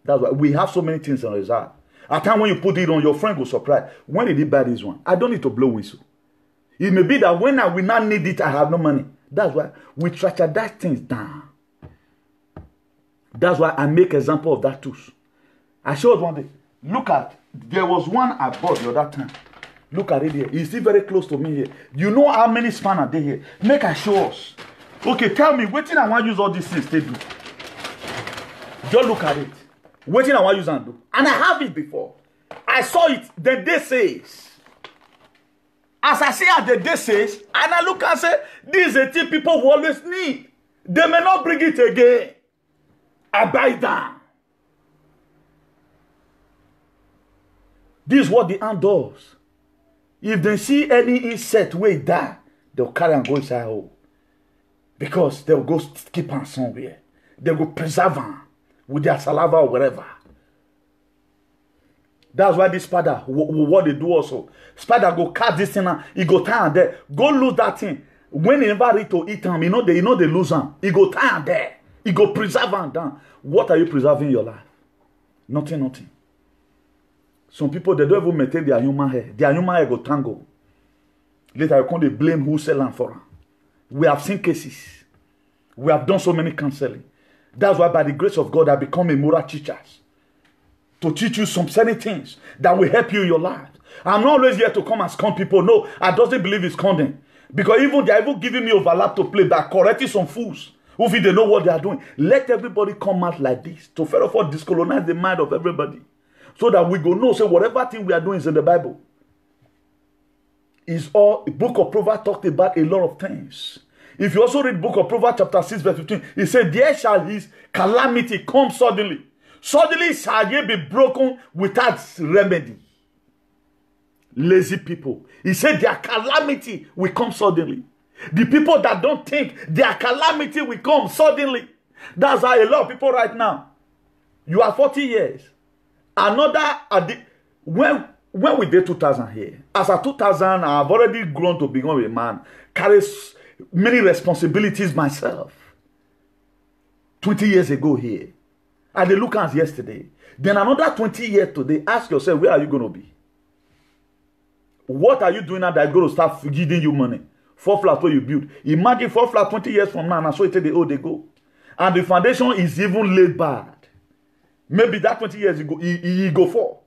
That's why we have so many things in reserve. At time when you put it on, your friend will surprise. When did he buy this one? I don't need to blow whistle. It may be that when I will not need it, I have no money. That's why we strategize things down. That's why I make example of that too. I showed one day. Look at, there was one I bought the other time. Look at it here. It's still very close to me here. You know how many span are there here? Make I show us. Okay, tell me, waiting I want to use all these things they do. Just look at it. Waiting I want to use and do. And I have it before. I saw it. Then they says. As I see at the day says, and I look and say, this is a thing people will always need. They may not bring it again. I buy it down. This is what the ant does. If they see any insect way die, they'll carry and go inside hole. Because they'll go keep on somewhere. They'll go preserve them with their saliva or whatever. That's why this spider, what they do also. Spider go catch this thing, he go tie there. Go lose that thing. When he never ready to eat them, you know they lose them. He go tie there. He go preserve them down. What are you preserving in your life? Nothing, nothing. Some people, they don't even maintain their human hair. Their human hair go tangle. Later, you can't blame who sell them for them. We have seen cases. We have done so many counseling. That's why by the grace of God, I become a moral teacher. To teach you some certain things that will help you in your life. I'm not always here to come and scorn people. No, I doesn't believe it's condemned. Because even they're even giving me overlap to play by correcting some fools who feel they know what they are doing. Let everybody come out like this to first of all discolonize the mind of everybody. So that we go know, say whatever thing we are doing is in the Bible. Is all the book of Proverbs talked about a lot of things. If you also read book of Proverbs chapter 6 verse 15, it said, there shall his calamity come suddenly. Suddenly shall ye be broken without remedy. Lazy people. He said their calamity will come suddenly. The people that don't think their calamity will come suddenly. That's how a lot of people right now. You are 40 years. Another, when we did 2000 here, as a 2000, I've already grown to become a man, carries many responsibilities myself. 20 years ago here. And they look at yesterday. Then another 20 years today, ask yourself, where are you going to be? What are you doing now that is going to start giving you money? 4 flats where you build. Imagine 4 flats 20 years from now, and so they go. And the foundation is even laid bad. Maybe that 20 years you go for.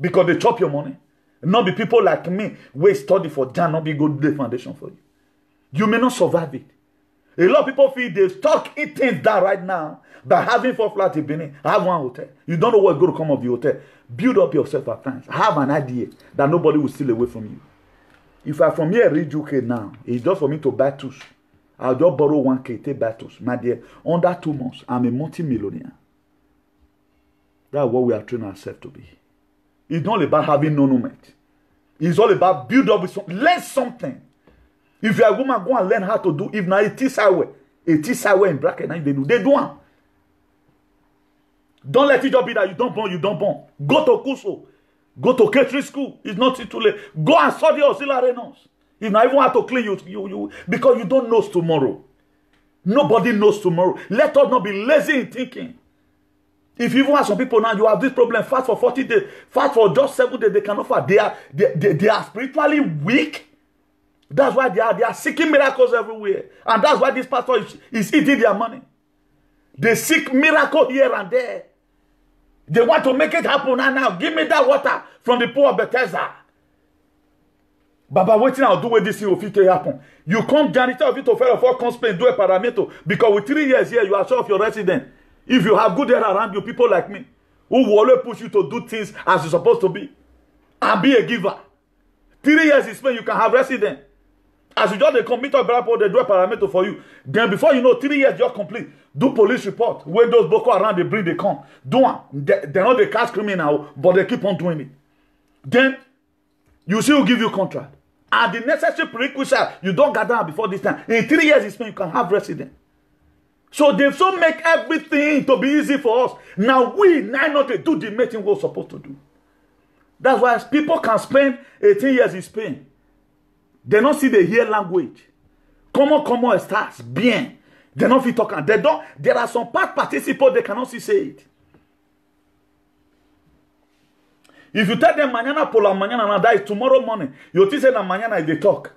Because they chop your money. Not be people like me, who study for Jan, not be good the foundation for you. You may not survive it. A lot of people feel they stuck in things that right now by having 4 flats in Benin. I have 1 hotel. You don't know what's going to come of the hotel. Build up yourself at times. Have an idea that nobody will steal away from you. If I from here read UK now, it's just for me to buy tools. I'll just borrow 1K, take buy tools. My dear, under 2 months, I'm a multi-millionaire. That's what we are training ourselves to be. It's not about having no moment. It's all about build up with something. Learn something. If you're a woman, go and learn how to do. If not, it is highway in bracket, they do. They do one. Don't let it just be that you don't born. Go to Kuso. Go to catering school. It's not too late. Go and study auxiliary nurse. If not even how to clean you because you don't know tomorrow. Nobody knows tomorrow. Let us not be lazy in thinking. If you even have some people now, you have this problem, fast for 40 days, fast for just 7 days, they cannot fast. They are spiritually weak. That's why they are seeking miracles everywhere. And that's why this pastor is eating their money. They seek miracle here and there. They want to make it happen now. Give me that water from the pool of Bethesda. Baba, waiting, I'll do with this thing if it happen. You come janitor of it to fail for conspiracy, do a parameter. Because with 3 years here, you are sure of your resident. If you have good hair around you, people like me, who will always push you to do things as you're supposed to be. And be a giver. 3 years is when you can have resident. As you just commit of people, they do a parameter for you. Then before you know, 3 years you're complete. Do police report. When those Boko Haram, they bring, they come. Do one. They're not the cash criminal, but they keep on doing it. Then, you see who give you contract. And the necessary prerequisite, you don't gather before this time. In 3 years, it's when you can have resident. So they've so make everything to be easy for us. Now we not to do the meeting we're supposed to do. That's why people can spend 18 years in Spain. They don't see the hear language. Comment estás? Bien. They don't feel talking. They don't. There are some past participants they cannot see say it. If you tell them mañana por la mañana, that is tomorrow morning. You think say na mañana they talk.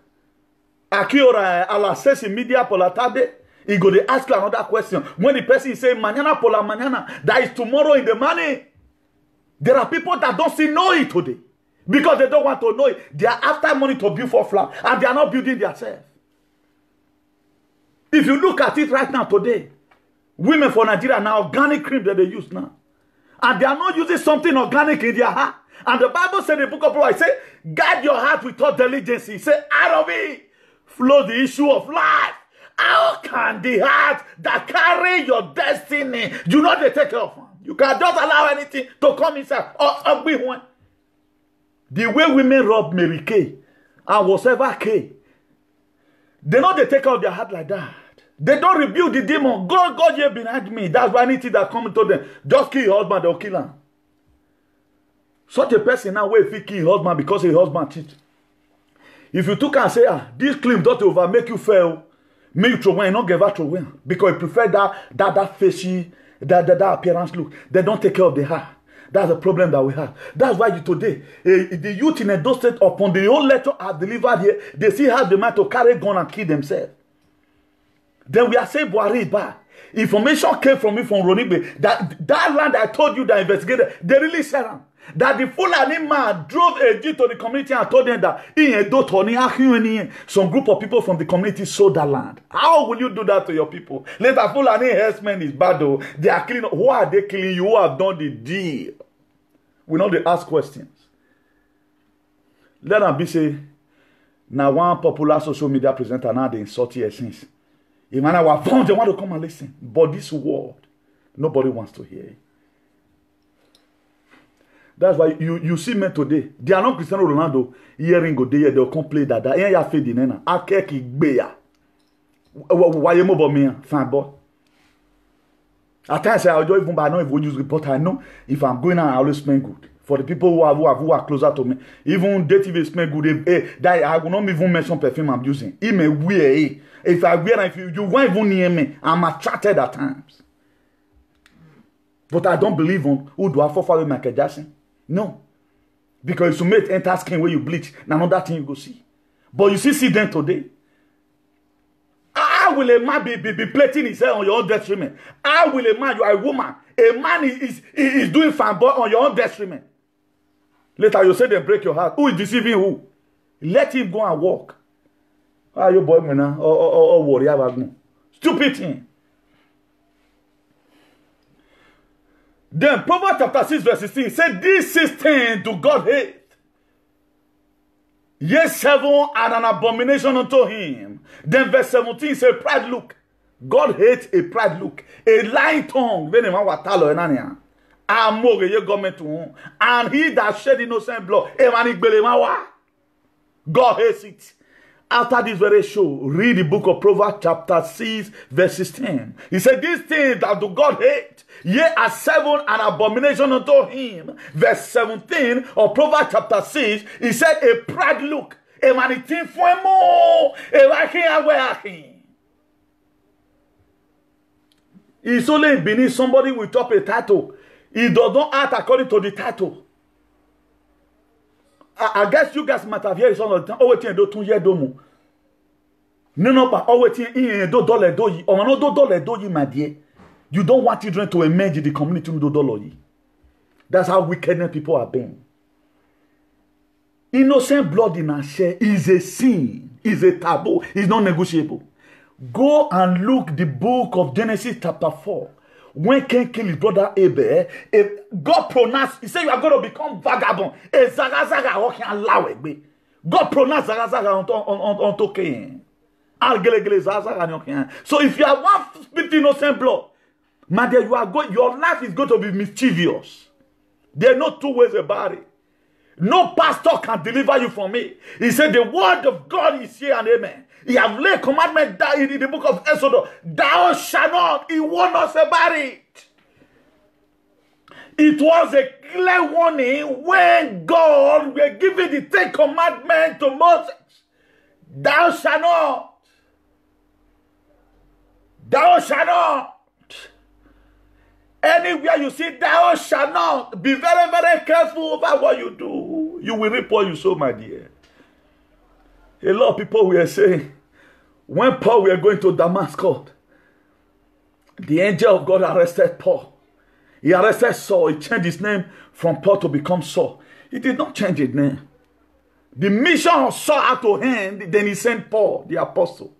Aquí hora a las 6 y media por la tarde, he go to ask you another question. When the person is saying mañana por la mañana, that is tomorrow in the morning. There are people that don't see know it today. Because they don't want to know it. They are after money to build for flat. And they are not building themselves. If you look at it right now today, women for Nigeria now, organic cream that they use now. And they are not using something organic in their heart. And the Bible said in the book of Proverbs, say, guard your heart with all diligence. Say, out of it flow the issue of life. How can the heart that carry your destiny, you know they take care of? You can just allow anything to come inside. Or be one. The way women rob Mary Kay and whatever Kay, they know they take out their heart like that. They don't rebuke the demon. God here behind me. That's why anything that comes to them, just kill your husband, they'll kill him. Such a person now will kill his husband because his husband cheats. If you took and say, this claim don't over make you fail, make you throw away, not give her throw away. Because you prefer that fishy, that appearance look. They don't take care of the heart. That's the problem that we have. That's why today, the youth in Edo State, upon the old letter are delivered here, they still have the mind to carry gun and kill themselves. Then we are saying Buhari bad. Information came from me from Ronigbe that land I told you that investigated, they really said that the Fulani man drove a jeep to the community and told them that in Edo some group of people from the community sold that land. How will you do that to your people? Later, Fulani herdsmen is bad though. They are killing. Who are they killing you? Who have done the deal? We know they ask questions. Let them be say, now one popular social media presenter now they insult you since. If man, they want to come and listen. But this word, nobody wants to hear it. That's why you see men today. They are not Cristiano Ronaldo. Hearing go there, they'll come play that. Ain't ya fade in ena. Akeki gbeya. Why you move me? Fine boy. At times I don't even even use report. I know if I'm going out, I always spend good. For the people who are closer to me, even dating spend good. That I will not even mention perfume I'm using. It may wear. If I wear, if you won't even near me, I'm attracted at times. But I don't believe on who do I follow Michael Jackson. No. Because you make enter skin where you bleach. Now another thing you go see. But you see them today. How will a man be plating his hair on your own detriment? How will a man, you are a woman, a man is doing fanboy on your own detriment? Later you say they break your heart. Who is deceiving who? Let him go and walk. Ah, your boy, man, or worry about me. Stupid thing. Then Proverbs chapter 6 verse 16 said, these 16 do God hate. Yes, 7 and an abomination unto him. Then verse 17 said, pride look. God hates a pride look. A lying tongue. And he that shed innocent blood. God hates it. After this very show, read the book of Proverbs chapter 6 verse 16. He said, these things that do God hate, ye are 7 an abomination unto him. Verse 17 of Proverbs chapter 6, he said, a pride look. A manitin for more. A waking away. It's only beneath somebody will top a title. He does not act according to the title. I guess you guys might have heard some of the time. Oh, wait, don't hear domo. No, no, but always in do dollar do ye, or no do dollar do ye, my dear. You don't want children to emerge in the community to do dollar ye. That's how wicked people are being. Innocent blood in our share is a sin, is a taboo, is not negotiable. Go and look the book of Genesis chapter 4. When Cain killed his brother Abel, God pronounced, he said you are going to become vagabond. God pronounced on Cain. So if you are one spit innocent blood, my dear, you are going, your life is going to be mischievous. There are no two ways about it. No pastor can deliver you from me. He said the word of God is here and amen. He have laid commandment down in the book of Exodus. Thou shalt not. He warned us about it. It was a clear warning when God were giving the 10 commandments to Moses. Thou shalt not. Thou shalt not. Anywhere you see thou shalt not, be very, very careful about what you do. You will reap what you sow, my dear. A lot of people were saying, when Paul were going to Damascus, the angel of God arrested Paul. He arrested Saul. He changed his name from Paul to become Saul. He did not change his name. The mission of Saul out to hand, then he sent Paul, the apostle.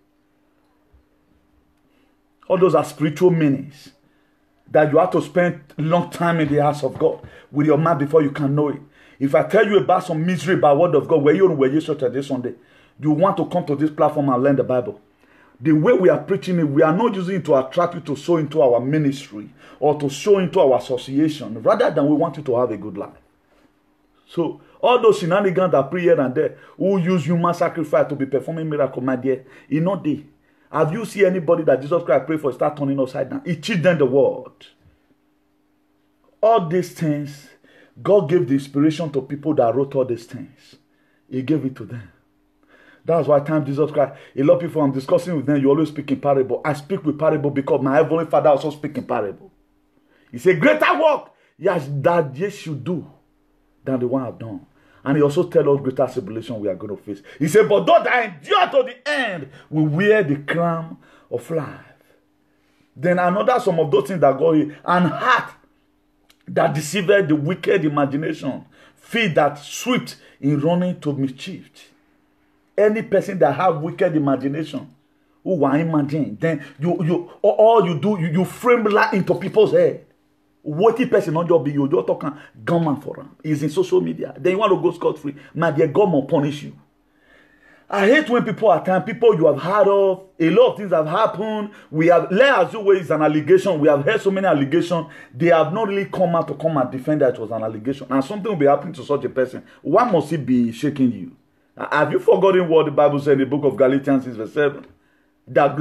All those are spiritual meanings. That you have to spend a long time in the house of God with your mind before you can know it. If I tell you about some misery by word of God, where you Saturday, Sunday, you want to come to this platform and learn the Bible. The way we are preaching it, we are not using it to attract you to sow into our ministry or to sow into our association, rather than we want you to have a good life. So all those shenanigans that pray here and there, who use human sacrifice to be performing miracle, my dear, you know they. Have you seen anybody that Jesus Christ prayed for start turning upside down? He cheated them the world. All these things, God gave the inspiration to people that wrote all these things. He gave it to them. That's why time Jesus Christ, a lot of people I'm discussing with them, you always speak in parable. I speak with parable because my heavenly Father also speaks in parable. He said, greater work, yes, that ye should do than the one I've done. And he also tells us greater tribulation we are going to face. He said, but those that endure to the end will wear the crown of life. Then another some of those things that go in, and heart that deceived the wicked imagination, feet that swift in running to mischief. Any person that have wicked imagination, who will imagine, then all you do, you frame light into people's head. What if person not your be you just talking government for him? He's in social media. Then you want to go scot-free. My dear, God will punish you. I hate when people are people you have heard of. A lot of things have happened. We have let us do it's an allegation. We have heard so many allegations. They have not really come out to come and defend that it was an allegation. And something will be happening to such a person. Why must it be shaking you? Have you forgotten what the Bible said in the book of Galatians 6 verse 7? That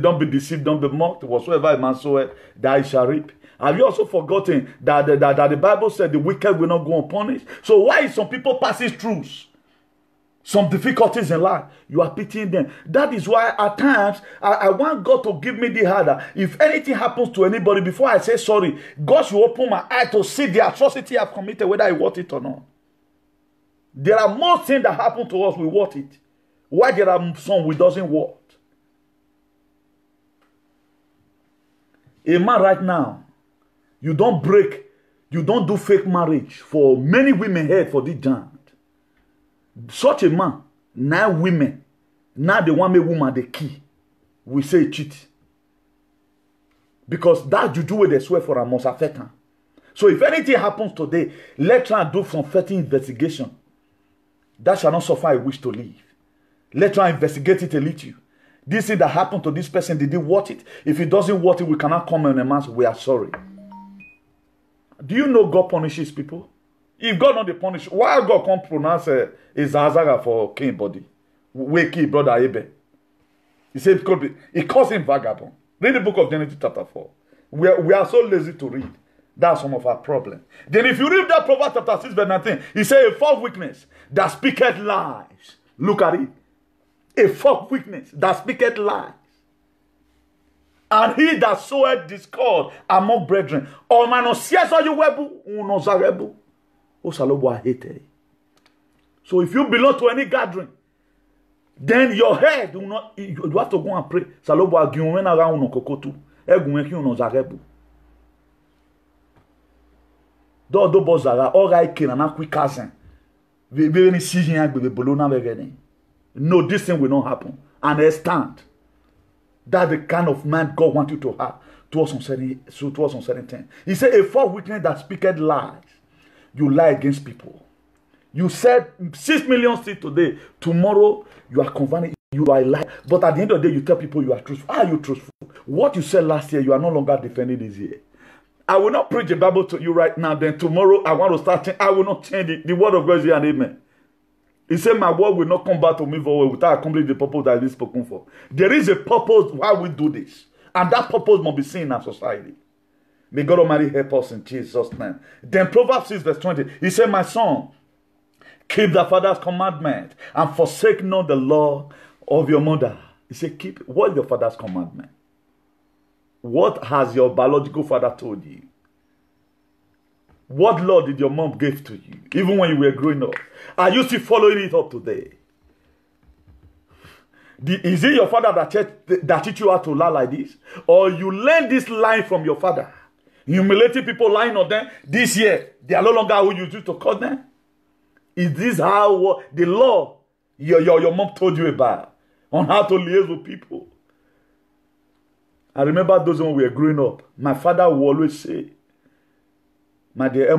don't be deceived, don't be mocked. Whatsoever a man soweth, that he shall reap. Have you also forgotten that the Bible said the wicked will not go unpunished? So why is some people passing through some difficulties in life? You are pitying them. That is why at times I want God to give me the harder. If anything happens to anybody, before I say sorry, God should open my eye to see the atrocity I've committed, whether I want it or not. There are more things that happen to us, we want it. Why there are some we doesn't want? A man right now, you don't do fake marriage for many women head for this giant. Such a man, 9 women, now they want me woman the key. We say cheat. Because that juju where they swear for a must affect her. So if anything happens today, let's try and do some further investigation. That shall not suffer a wish to live. Let's try and investigate it a little. This thing that happened to this person, did he want it? If he doesn't want it, we cannot come on a mass. We are sorry. Do you know God punishes people? If God not the punish, why God can't pronounce a Zazaga for Cain body? Wake brother Abel. He said he calls him vagabond. Read the book of Genesis chapter 4. We are so lazy to read. That's some of our problem. Then if you read that Proverbs chapter 6 verse 19, he said a fourth weakness that speaketh lies. Look at it. A fourth weakness that speaketh lies. And he that soweth discord among brethren. So if you belong to any gathering, Then your head will not. You have to go and pray. Salobo agiun around no kokotu. Egun ki uno zarebu. Do bozara orai kenana kwikazen. We ni sijin agbe bolo na begeni. No, this thing will not happen. And I stand. That's the kind of man God wants you to have towards certain things. He said, a false witness that speaketh lies. You lie against people. You said 6 million seeds today. Tomorrow, you are converting. You are lying. But at the end of the day, you tell people you are truthful. Are you truthful? What you said last year, you are no longer defending this year. I will not preach the Bible to you right now. Then tomorrow, I want to start. I will not change it. The word of God is here and amen. He said, my word will not come back to me for without accomplishing the purpose that it is spoken for. There is a purpose why we do this. And that purpose must be seen in our society. May God Almighty help us in Jesus' name. Then Proverbs 6 verse 20. He said, my son, keep the father's commandment and forsake not the law of your mother. He said, keep what is your father's commandment? What has your biological father told you? What law did your mom give to you, even when you were growing up? Are you still following it up today? Is it your father that teach you how to lie like this? Or you learn this line from your father? Humiliating people, lying on them. This year, they are no longer who you used to call them. Is this how the law your mom told you about? On how to liaise with people? I remember those when we were growing up. My father would always say, my dear, it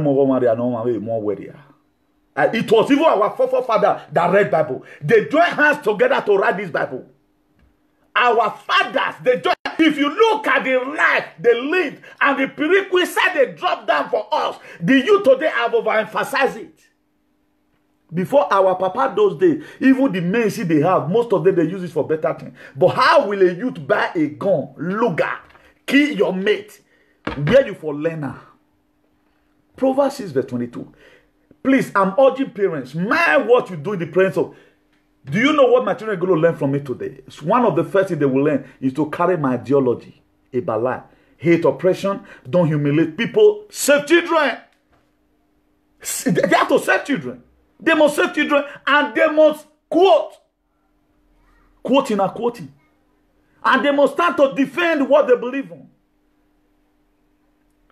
was even our forefather that read Bible. They joined hands together to write this Bible. Our fathers, they joined. If you look at the life they lived and the prerequisites they dropped down for us, the youth today have overemphasized it. Before our papa those days, even the men see they have, most of them they use it for better things. But how will a youth buy a gun, luger, kill your mate? Where you for learner? Proverbs 6 verse 22. Please, I'm urging parents, mind what you do in the presence of. Do you know what my children are going to learn from me today? It's one of the first things they will learn is to carry my ideology about life. Hate oppression, don't humiliate people, save children. They have to save children. They must save children and they must quoting and quoting. And they must start to defend what they believe in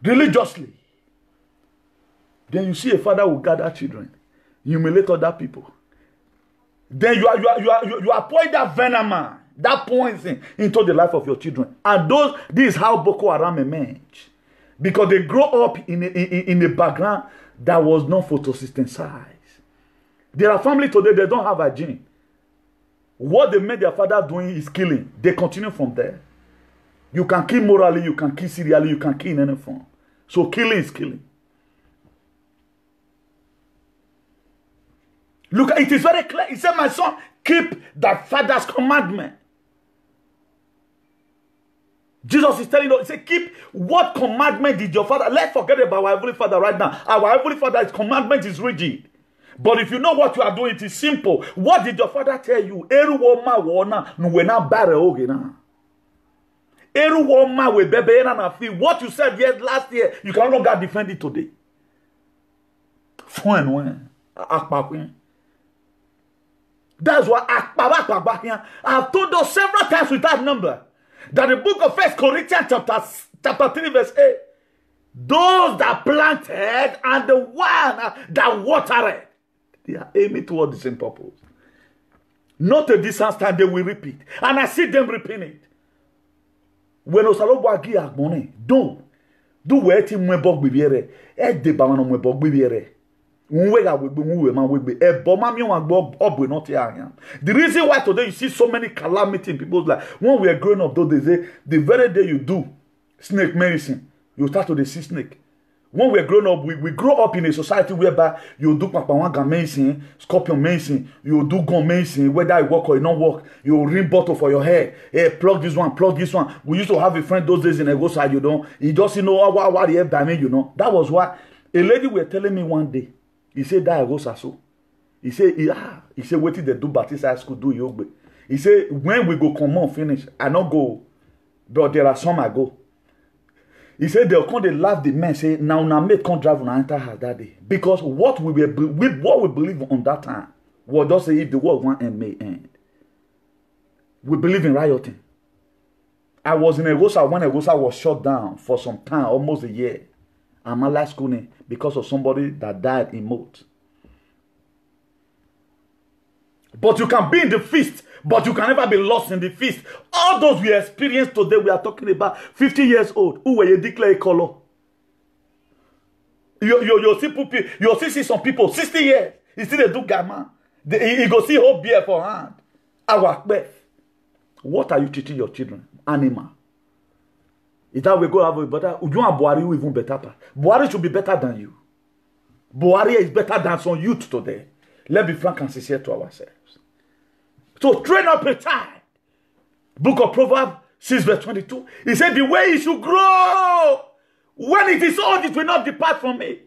religiously. Then you see a father who gather children, humiliate other people. Then you are pouring that venom, that poison into the life of your children. And this is how Boko Haram emerged. Because they grow up in a background that was not photosynthesized. There are families today, they don't have a gene. What they made their father doing is killing. They continue from there. You can kill morally, you can kill serially, you can kill in any form. So killing is killing. Look, it is very clear. He said, my son, keep thy father's commandment. Jesus is telling us, he said, keep what commandment did your father? Let's forget about our Heavenly Father right now. Our Heavenly Father's commandment is rigid. But if you know what you are doing, it is simple. What did your father tell you? What you said last year, you can no longer defend it today. That's why I've told us several times without number that the book of 1 Corinthians chapter 3 verse 8, those that planted and the one that watered, they are aiming toward the same purpose. Not a distance time they will repeat. And I see them repeating it. When Osalobo agi agbone, do where ti mwebok bibiere, de ba wana mwebok bibiere. The reason why today you see so many calamity in people's life, when we are growing up, though, they say the very day you do snake medicine, you start to see snake. When we are growing up, we grow up in a society whereby you do papawanga medicine, scorpion medicine, you do gun medicine, whether it work or it not work, you ring bottle for your hair, hey, plug this one, plug this one. We used to have a friend those days in a go side, you know, he just what he have by me, you know. That was why a lady were telling me one day. He said that I go so. He said, what did they do Baptist High School do Yogbe? He said, when we go come on finish, I not go, but there are some I go. He said they'll come, they laugh the men, say, now mate can't drive on enter house that day. Because what we believe on that time was just say if the world want end may end. We believe in rioting. I was in Egosa when Egosa was shut down for some time, almost a year. And my last school because of somebody that died in Moat. But you can be in the feast, but you can never be lost in the feast. All those we experience today, we are talking about 50 years old. Who were you declare color? You see some people, 60 years. You see they do gamma. You go see whole beer for hand. Our birth. What are you teaching your children? Animal. Is that we go have a better? You and Buhari who even better. Buhari should be better than you. Buhari is better than some youth today. Let's be frank and sincere to ourselves. So train up a child. Book of Proverbs 6 verse 22. He said the way he should grow. When it is old, it will not depart from me.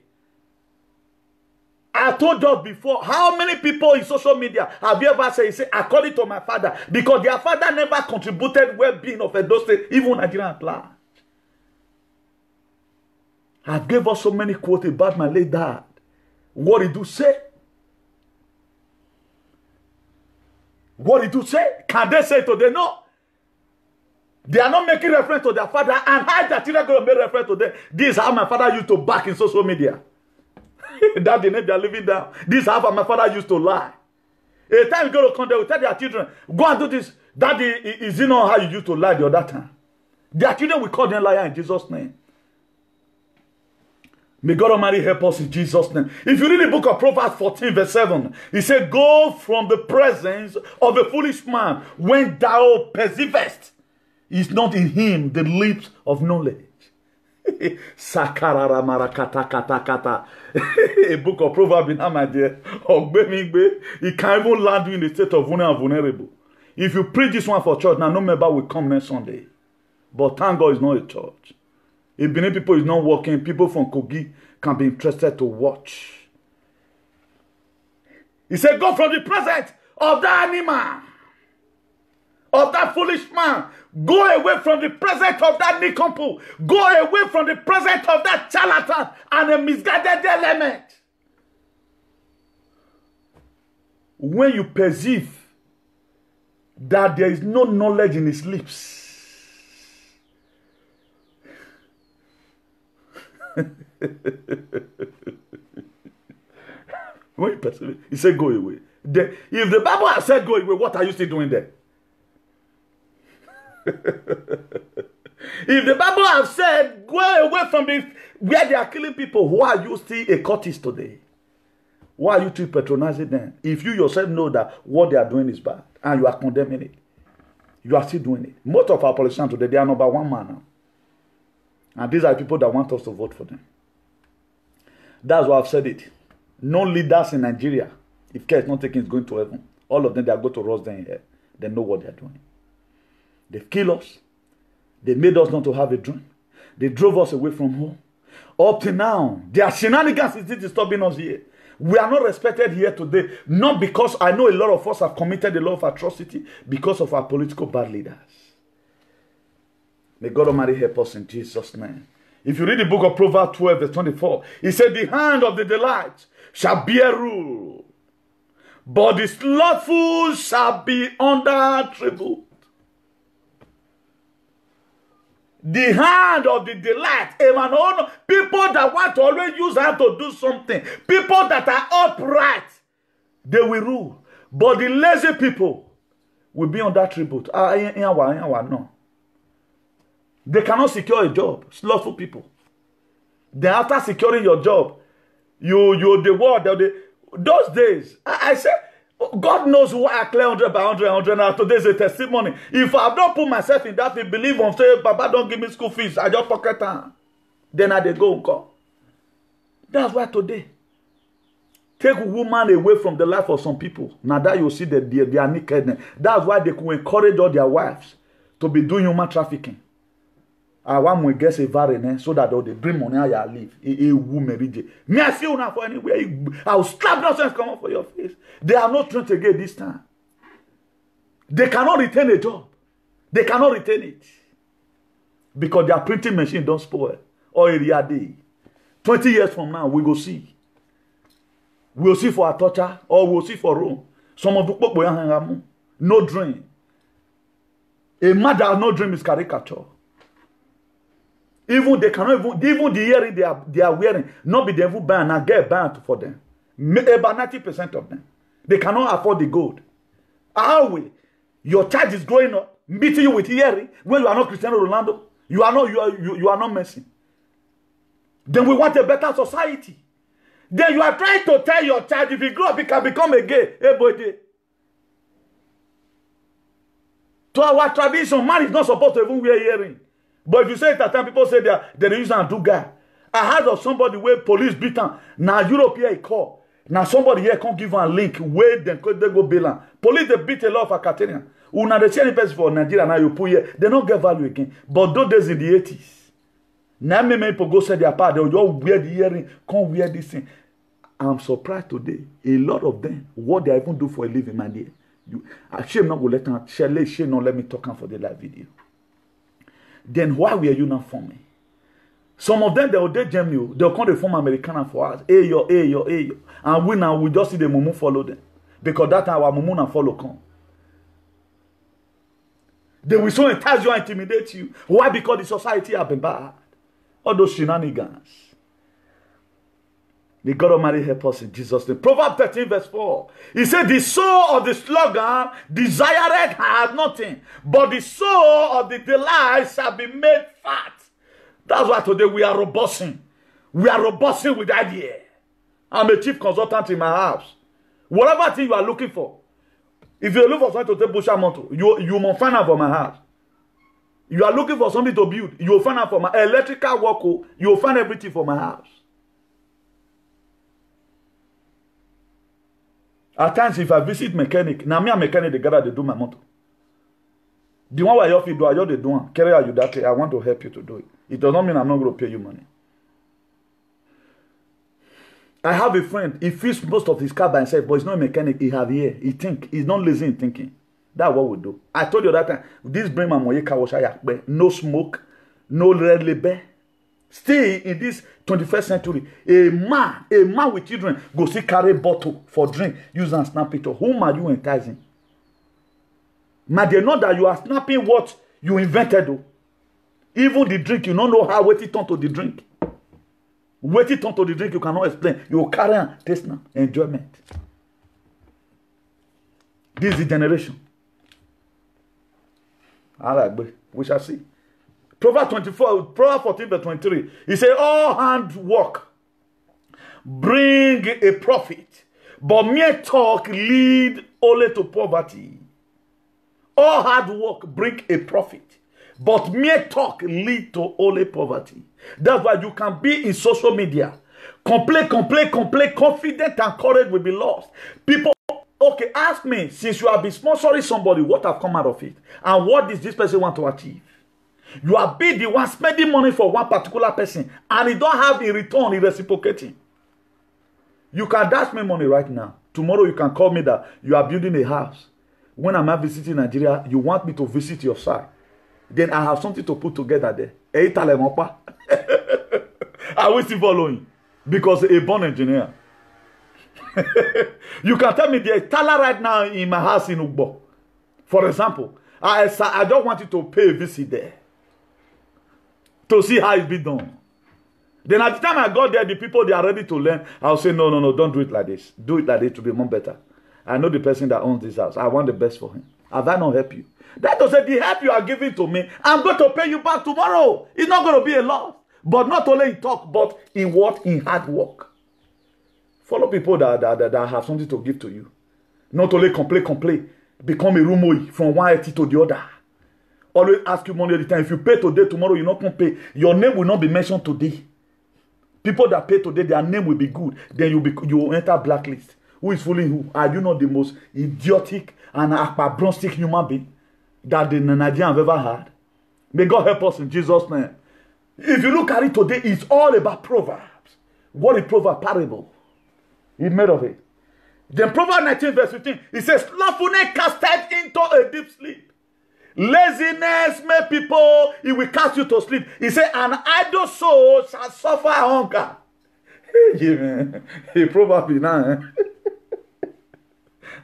I told you before, how many people in social media have you ever said, according to my father, because their father never contributed well-being of Edo State, even Nigerian plan. I gave us so many quotes about my late dad. What did you say? What did you say? Can they say today? No. They are not making reference to their father, and how their children going to make reference to them. This is how my father used to back in social media. That's the name they are living down. This is how my father used to lie. A time you go to come, they will tell their children, go and do this. Daddy, is it not how you used to lie the other time? Their children will call them liar in Jesus' name. May God Almighty help us in Jesus' name. If you read the book of Proverbs 14 verse 7, he said, go from the presence of a foolish man when thou perseverest. Is not in him the lips of knowledge. Sakarara marakata kata kata. A book of Proverbs in my dear. He can't even land you in the state of vulnerable. If you preach this one for church, now no member will come next Sunday. But thank God it's not a church. If Benin people is not working, people from Kogi can be interested to watch. He said, go from the presence of that animal, of that foolish man. Go away from the presence of that nincompoop. Go away from the presence of that charlatan and a misguided element. When you perceive that there is no knowledge in his lips, when you perceive it, he said, go away. If the Bible has said go away, what are you still doing there? If the Bible has said go away from where they are killing people, why are you still a cultist today? Why are you still patronizing them? If you yourself know that what they are doing is bad and you are condemning it, you are still doing it. Most of our politicians today, they are number one man now. And these are people that want us to vote for them. That's why I've said it. No leaders in Nigeria, if care is not taken, is going to heaven. All of them, they are going to rust them here. They know what they are doing. They've killed us. They made us not to have a dream. They drove us away from home. Up to now, their shenanigans is disturbing us here. We are not respected here today. Not because I know a lot of us have committed a lot of atrocity because of our political bad leaders. May God Almighty help us in Jesus' name. If you read the book of Proverbs 12 verse 24, he said, the hand of the delight shall bear rule, but the slothful shall be under tribute. The hand of the delight, people that want to always use hand to do something, people that are upright, they will rule. But the lazy people will be under tribute. No. They cannot secure a job. Slothful people. Then after securing your job, the world, those days, I said, God knows why I clear 100 by 100. Now today's a testimony. If I have not put myself in that, they believe on say, Baba, don't give me school fees. I just pocket time. Then I go and go. That's why today, take woman away from the life of some people. Now that you see that they are naked. That's why they could encourage all their wives to be doing human trafficking. I want to get a variant so that they bring money out of live. A woman, me I see you now for anywhere. I will slap nonsense come up for your face. They are not trying to get this time. They cannot retain a job. They cannot retain it because their printing machine don't spoil. Or area day. 20 years from now, we go see. We'll see for a torture or we'll see for Rome. Some of the people no dream. A man that has no dream is caricature. Even they cannot even the earring they are wearing, not be the evil band and get banned for them. About 90% of them. They cannot afford the gold. How will your child is growing up, meeting you with earring when you are not Cristiano Ronaldo? You are not Messi. Then we want a better society. Then you are trying to tell your child if he grow up, he can become a gay. Hey boy, to our tradition, man is not supposed to even wear earring. But if you say it at time, people say they use and do guy. I heard of somebody where police beat him. Now Europe here he call. Now somebody here can't give him a link. Where they go bail him. Police they beat a lot of Catania. Una they see any person for Nigeria now you put here. They don't get value again. But those days in the 80s. Now many people go say their part. They will just wear the earring. Can't wear this thing. I'm surprised today. A lot of them, what they even do for a living, my dear. Shame not go let them. Shame not let me talk for the live video. Then why were you not forming? Some of them, they will date Germany. They'll come to form Americana for us. Hey yo. And we now, we just see the mumu follow them. Because that time our mumu now follow come. They will so entice you and intimidate you. Why? Because the society have been bad. All those shenanigans. May God Almighty help us in Jesus' name. Proverbs 13 verse 4. He said, the soul of the sluggard desireth has nothing, but the soul of the delight shall be made fat. That's why today we are robusting. We are robusting with idea. I'm a chief consultant in my house. Whatever thing you are looking for, if you look for something to take Busha Moto, you must find out for my house. You are looking for something to build, you will find out for my electrical work, you will find everything for my house. At times, if I visit mechanic, now me a mechanic, they gather, they do my motor. The one where you do, I just do one. Carry out you that way. I want to help you to do it. It does not mean I'm not going to pay you money. I have a friend. He fixed most of his car by himself, but he's not a mechanic. He have here. He think. He's not lazy in thinking. That's what we do. I told you that time. This brain man car wash no smoke, no red label. Still in this 21st century, a man with children go see carry bottle for drink, use and snap it up. Whom are you enticing? Man, they know that you are snapping what you invented. Though. Even the drink, you don't know how wait it turn to the drink. Wait it turn to the drink, you cannot explain. You carry on, taste now, enjoyment. This is the generation. All right, we shall see. Proverbs 14 verse 23. He said, all hand work bring a profit, but mere talk lead only to poverty. All hard work bring a profit, but mere talk lead to only poverty. That's why you can be in social media. Complain, confident and courage will be lost. People, okay, ask me, since you have been sponsoring somebody, what have come out of it? And what does this person want to achieve? You have been the one spending money for one particular person, and he don't have in return, he reciprocating. You can dash me money right now. Tomorrow you can call me that you are building a house. When I'm not visiting Nigeria, you want me to visit your side. Then I have something to put together there. I will still follow him. Because a born engineer. You can tell me there's Tala right now in my house in Ugbo. For example, I just want you to pay a visit there. To see how it's been done. Then at the time I got there, the people, they are ready to learn. I'll say, no, don't do it like this. Do it like this to be more better. I know the person that owns this house. I want the best for him. Have I not helped you? That to say, the help you are giving to me, I'm going to pay you back tomorrow. It's not going to be a loss. But not only in talk, but in what? In hard work. Follow people that have something to give to you. Not only complain. Become a rumoy from one entity to the other. Always ask you money all the time. If you pay today, tomorrow you're not going to pay. Your name will not be mentioned today. People that pay today, their name will be good. Then you will enter blacklist. Who is fooling who? Are you not the most idiotic and akpabronstick human being that the Nigerian have ever had? May God help us in Jesus' name. If you look at it today, it's all about Proverbs. What is Proverbs? Parable. He made of it. Then Proverbs 19 verse 15, it says, slothfulness casted into a deep sleep. Laziness make people, it will cast you to sleep. He said, an idle soul shall suffer hunger. He probably now.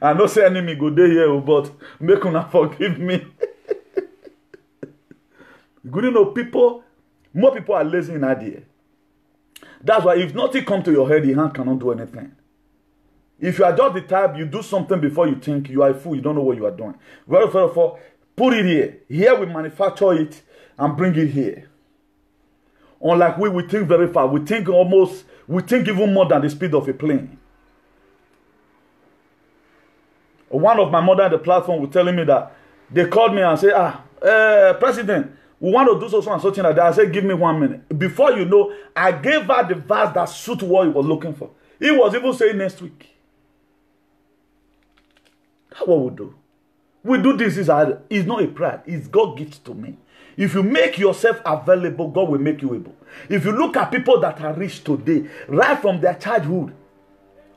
I know say enemy go there here, but make una forgive me. You know, more people are lazy in idea. That's why if nothing comes to your head, your hand cannot do anything. If you are just the type, you do something before you think, you are a fool, you don't know what you are doing. Well, first of all, put it here. Here we manufacture it and bring it here. Unlike we think very fast. We think even more than the speed of a plane. One of my mother at the platform was telling me that they called me and said, President, we want to do so and something like that. I said, give me 1 minute. Before you know, I gave her the verse that suit what he was looking for. He was even saying next week. That's what we do. We do this, it's not a pride. It's God gives to me. If you make yourself available, God will make you able. If you look at people that are rich today, right from their childhood,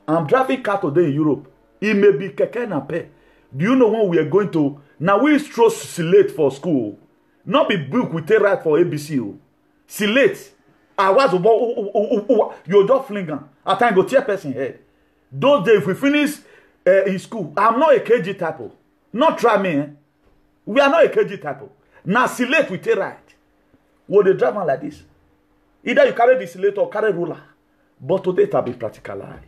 I'm driving car today in Europe. It may be keke na pe. Do you know when we are going to? Now we stress late for school. Not be book we take right for ABC. Late. I was you're just flinging. I can't go tear person head. Those days if we finish in school, I'm not a KG type. Not try me. We are not a KG type. Now late we take right. Will they drive on like this? Either you carry the slate or carry ruler. But today it will be practicalized.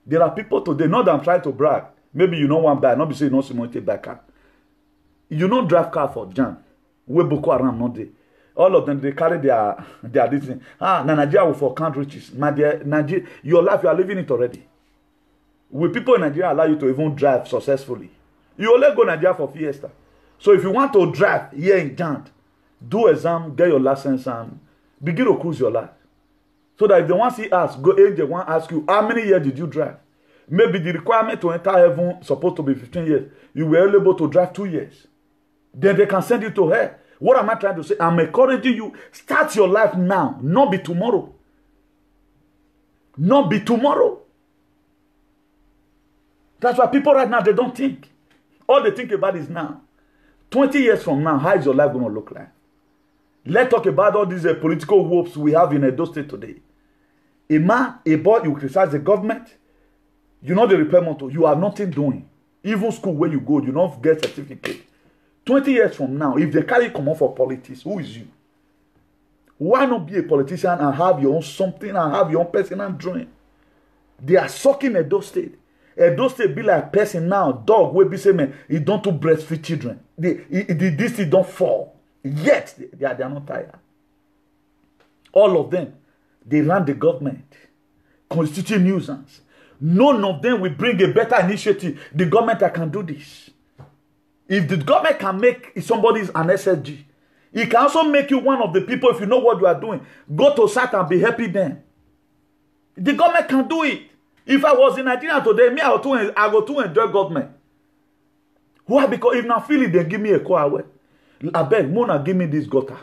There are people today, not that I'm trying to brag. Maybe you know one buy, not be saying no someone take that car. You don't drive car for Jan. We Boko Haram not there. All of them they carry their this thing. Nigeria will for count riches. Nigeria, your life you are living it already. Will people in Nigeria allow you to even drive successfully? You only go Nigeria for fiesta. So if you want to drive here in Jan, do exam, get your license, and begin to cruise your life. So that if they want to see us, go in, they want to ask you, how many years did you drive? Maybe the requirement to enter heaven supposed to be 15 years. You were able to drive 2 years. Then they can send you to hell. What am I trying to say? I'm encouraging you, start your life now, not be tomorrow. Not be tomorrow. That's why people right now, they don't think. All they think about is now. 20 years from now, how is your life going to look like? Let's talk about all these political whoops we have in Edo State today. A man, a boy, you criticize the government. You know the repair motto. You are nothing doing. Even school where you go, you don't get certificate. 20 years from now, if they carry come on for politics, who is you? Why not be a politician and have your own something and have your own personal dream? They are sucking Edo State. Edo State be like person now, dog will be saying, man, he don't do breastfeed children. This don't fall. Yet, they are not tired. All of them, they run the government, constitute nuisance. None of them will bring a better initiative. The government that can do this. If the government can make somebody's an SSG, it can also make you one of the people, if you know what you are doing, go to site and be happy then. The government can do it. If I was in Nigeria today, me, I go to enjoy government. Why? Because if not feel it, they give me a call away. I beg, Mona, give me this gutter.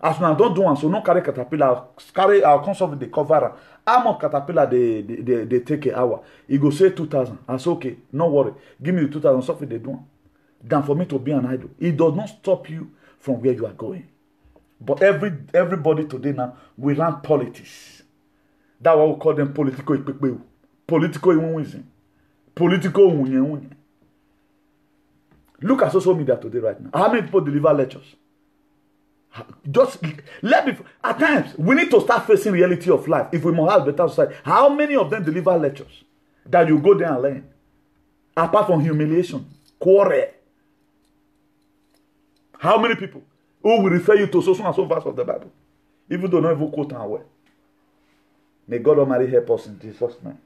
As now, don't do one, so no carry caterpillar, carry our console with the cover. I'm on caterpillar, they take an hour. He go say 2,000. I say, okay, no worry. Give me the 2,000, something they do. Than for me to be an idol. It does not stop you from where you are going. But everybody today now will run politics. That's why we call them political ikpekpe. Political iwunwism. Political unye. Look at social media today right now. How many people deliver lectures? Just let me. At times, we need to start facing reality of life. If we must have a better society, how many of them deliver lectures that you go there and learn? Apart from humiliation, quarrel. How many people who will refer you to so and so verse of the Bible, even though not even quote and well? May God Almighty help us in Jesus' name.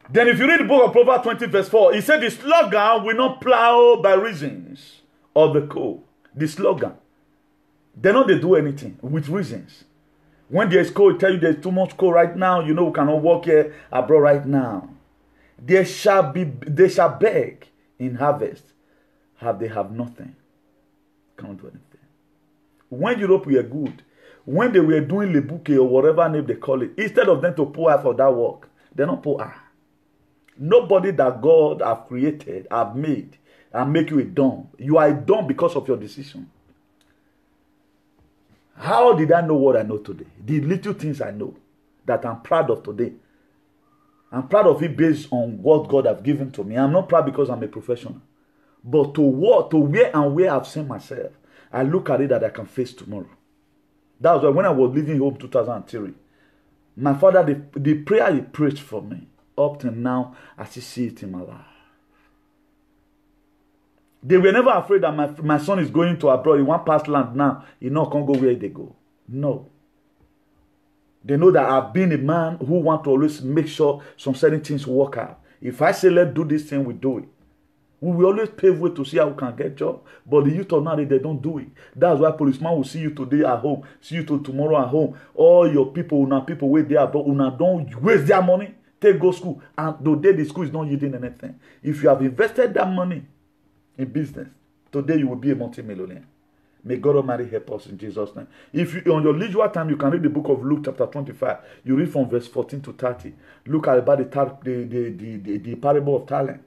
Then if you read the book of Proverbs 20 verse 4, he said the sluggard will not plow by reasons of the coal. The sluggard. They know they do anything with reasons. When there is coal, they tell you there's too much coal right now. You know we cannot walk here abroad right now. They shall beg in harvest. They have nothing. Can't do anything. When Europe were good, when they were doing le bouquet or whatever name they call it, instead of them to pour out for that work, they don't pour out. Nobody that God have created, have made, and make you a dumb. You are a dumb because of your decision. How did I know what I know today? The little things I know that I'm proud of today. I'm proud of it based on what God has given to me. I'm not proud because I'm a professional. But to what, to where and where I've seen myself, I look at it that I can face tomorrow. That was why when I was leaving home 2003, my father, the prayer he preached for me, up till now, I still see it in my life. They were never afraid that my son is going to abroad. He want pass land now. He not can't go where they go. No. They know that I've been a man who want to always make sure some certain things work out. If I say let's do this thing, we do it. We will always pave way to see how we can get job. But the youth of now, they don't do it. That's why policeman will see you today at home, see you tomorrow at home. All your people, people wait there, but don't waste their money. Take go school. And today the school is not yielding anything. If you have invested that money in business, today you will be a multi-millionaire. May God Almighty help us in Jesus' name. If you, on your leisure time, you can read the book of Luke chapter 25. You read from verse 14 to 30. Look at about the parable of talent.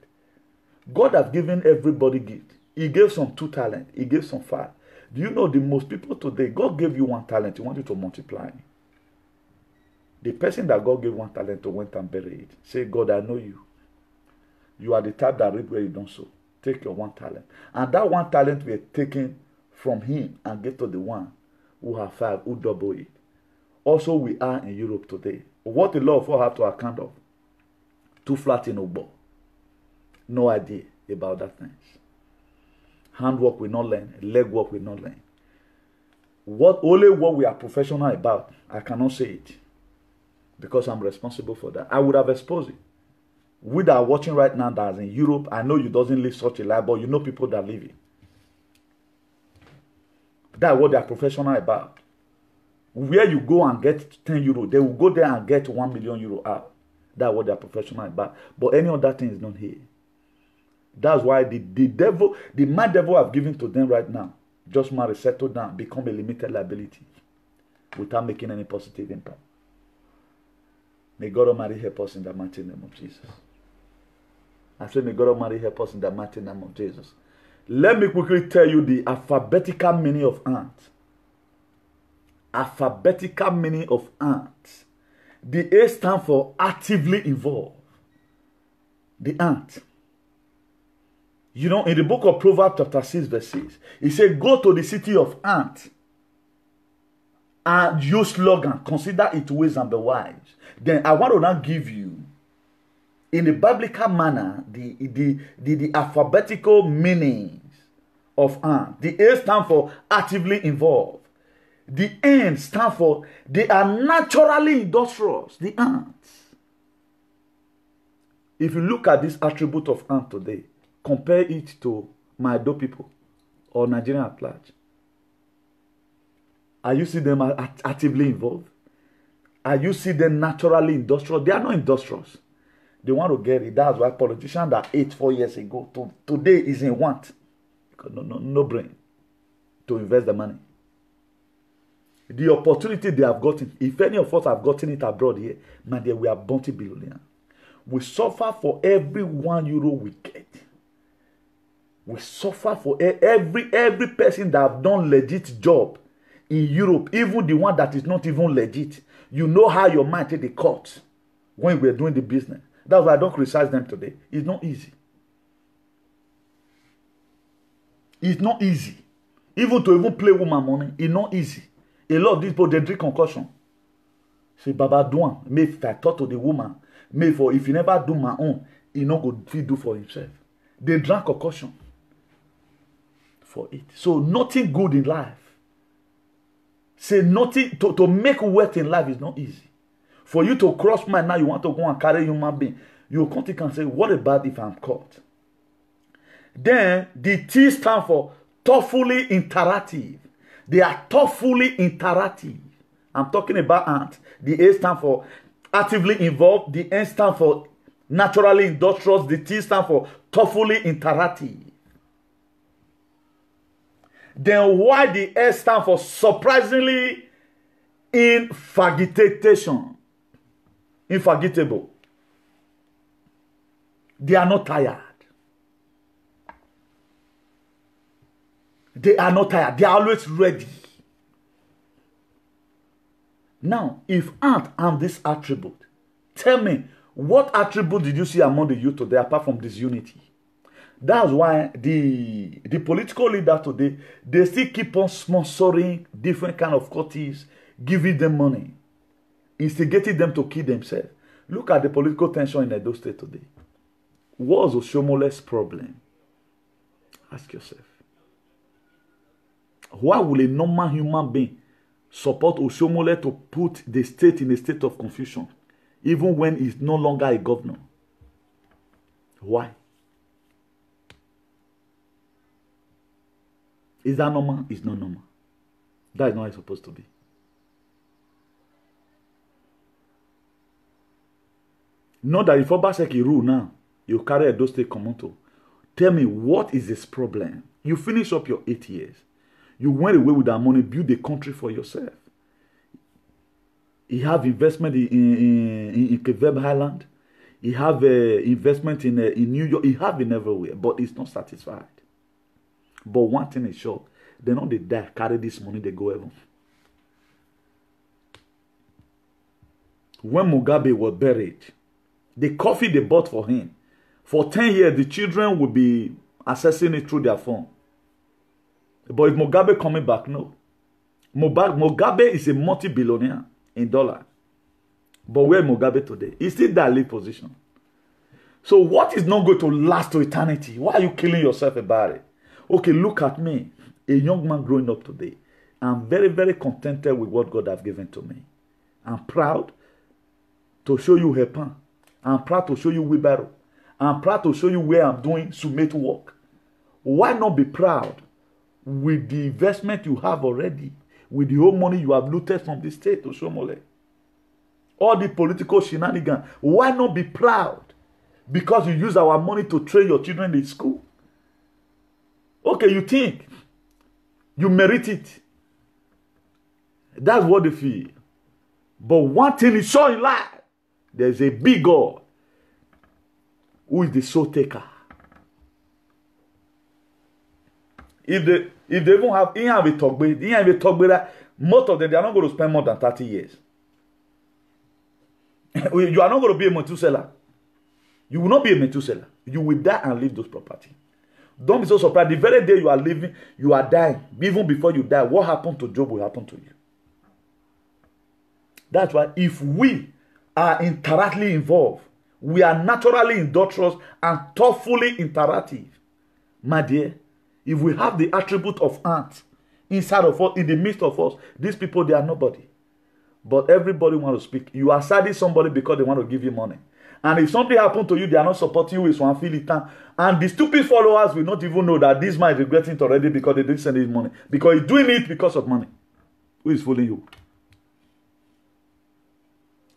God has given everybody gift. He gave some 2 talents. He gave some 5. Do you know the most people today, God gave you 1 talent. He wants you to multiply. The person that God gave 1 talent to went and buried it. Say, God, I know you. You are the type that reap where you don't sow. Take your 1 talent. And that 1 talent we are taking from him and get to the one who have 5, who double it. Also, we are in Europe today. What the law of all have to account of? 2 flat in Ogbo. No idea about that things. Handwork we not learn. Leg work we not learn. Only what we are professional about, I cannot say it. Because I'm responsible for that. I would have exposed it. We that are watching right now that is in Europe, I know you doesn't live such a life, but you know people that live it. That's what they are professional about. Where you go and get 10 euro, they will go there and get 1 million euro out. That's what they are professional about. But any other thing is not here. That's why the devil, the mad devil I've given to them right now, just marry, settle down, become a limited liability without making any positive impact. May God Almighty help us in the mighty name of Jesus. I say, may God Almighty help us in the mighty name of Jesus. Let me quickly tell you the alphabetical meaning of ant. Alphabetical meaning of ant. The A stands for actively involved. The ant. You know, in the book of Proverbs chapter 6 verse 6, it says, go to the city of ant and use slogan, consider its ways and be wise. Then I want to now give you, in a biblical manner, the alphabetical meanings of ant. The A stands for actively involved. The N stands for they are naturally industrious. The ants. If you look at this attribute of ant today, compare it to my Edo people or Nigerian at large. Are you see them actively involved? Are you see them naturally industrious? They are not industrious. They want to get it. That's why politicians that ate 4 years ago today is in want. Because no brain to invest the money. The opportunity they have gotten, if any of us have gotten it abroad here, man, we are bounty billionaire. We suffer for every 1 euro we get. We suffer for every person that have done legit job in Europe, even the one that is not even legit. You know how your mind take the cut when we're doing the business. That's why I don't criticize them today. It's not easy. It's not easy. Even to even play woman money, it's not easy. A lot of these people, they drink concussion. Say, Baba Duan, may if I talk to the woman, may for if he never do my own, he not go do for himself. They drank concussion for it. So nothing good in life. Say nothing, to make wealth in life is not easy. For you to cross mine now, you want to go and carry human being. You can say, what about if I'm caught? Then the T stands for thoughtfully interactive. They are thoughtfully interactive. I'm talking about ant. The A stands for actively involved. The N stands for naturally industrious. The T stands for thoughtfully interactive. Then why the S stands for surprisingly infagitation. Infagitable. They are not tired. They are not tired. They are always ready. Now, if ant have this attribute, tell me, What attribute did you see among the youth today apart from disunity? That's why the political leader today, they still keep on sponsoring different kind of cultists, giving them money, instigating them to kill themselves. Look at the political tension in Edo State today. What was Oshomole's problem? Ask yourself. Why will a normal human being support Oshomole to put the state in a state of confusion, even when he's no longer a governor? Why? Is that normal? It's not normal. That is not how it's supposed to be. Not that if Obaseki rule now, you carry a Edo State Komoto. Tell me, what is this problem? You finish up your 8 years. You went away with that money, build a country for yourself. You have investment in Kevem Highland. You have investment in New York. You have it everywhere, but it's not satisfied. But one thing is sure, they know they die, carry this money, they go heaven. When Mugabe was buried, the coffee they bought for him, for 10 years, the children will be accessing it through their phone. But is Mugabe coming back? No. Mugabe is a multi-billionaire in dollar. But where is Mugabe today? He's still that lead position. So what is not going to last to eternity? Why are you killing yourself about it? Okay, look at me, a young man growing up today. I'm very, very contented with what God has given to me. I'm proud to show you Hepan. I'm proud to show you wheelbarrow. I'm proud to show you where I'm doing submit work. Why not be proud with the investment you have already, with the whole money you have looted from the state to Oshomole? All the political shenanigans. Why not be proud? Because you use our money to train your children in school. Okay, you think you merit it. That's what they feel. But one thing is sure in life, there's a big God who is the soul taker. If they even have a talk that most of them, they are not going to spend more than 30 years. You are not going to be a Methuselah. You will not be a Methuselah. You will die and leave those property. Don't be so surprised. The very day you are living, you are dying. Even before you die, what happened to Job will happen to you. That's why if we are interactively involved, we are naturally industrious and thoughtfully interactive. My dear, if we have the attribute of ants inside of us, in the midst of us, these people, they are nobody. But everybody wants to speak. You are siding somebody because they want to give you money. And if something happened to you, they are not supporting you with one feeling. And the stupid followers will not even know that this man is regretting it already because they didn't send his money. Because he's doing it because of money. Who is fooling you?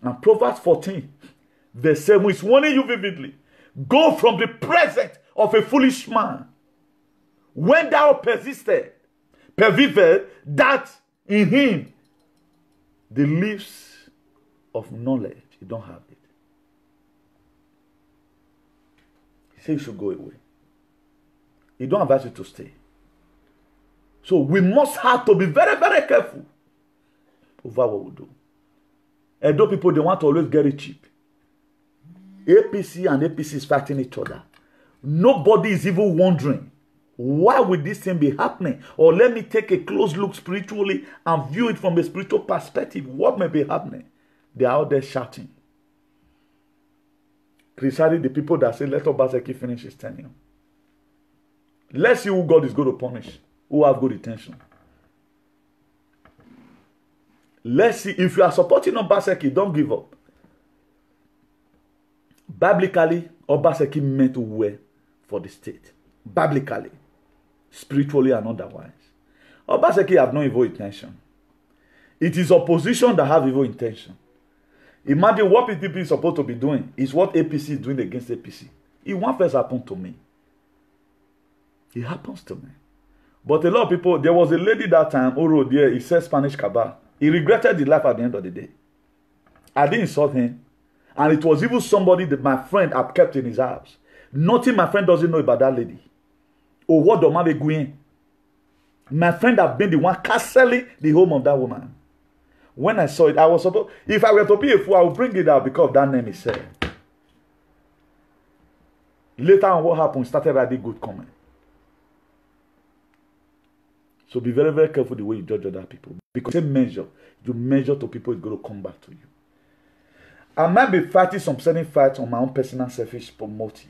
And Proverbs 14, verse 7 is warning you vividly. Go from the presence of a foolish man. When thou persevered, that in him the leaves of knowledge, you don't have it. He said you should go away. He don't advise you to stay. So we must have to be very, very careful over what we do. Edo people, they want to always get it cheap. APC and APC is fighting each other. Nobody is even wondering, why would this thing be happening? Or let me take a close look spiritually and view it from a spiritual perspective. What may be happening? They are out there shouting. Criticizing the people that say, let Obaseki finish his tenure. Let's see who God is going to punish, who have good intention. Let's see, if you are supporting Obaseki, don't give up. Biblically, Obaseki meant well for the state. Biblically, spiritually and otherwise. Obaseki have no evil intention. It is opposition that have evil intention. Imagine what PPP is supposed to be doing is what APC is doing against APC. It won't first happen to me. It happens to me. But a lot of people, there was a lady that time, Oro there, he said Spanish cabal. He regretted his life at the end of the day. I didn't insult him. And it was even somebody that my friend had kept in his house. Nothing my friend doesn't know about that lady. Or what Domabe Guyen. My friend had been the one castling the home of that woman. When I saw it, I was supposed, if I were to be a fool, I would bring it out because of that name he said. Later on, what happened? Started writing good comment. So be very, very careful the way you judge other people. Because same measure, you measure to people, it's going to come back to you. I might be fighting some certain fights on my own personal selfish motive.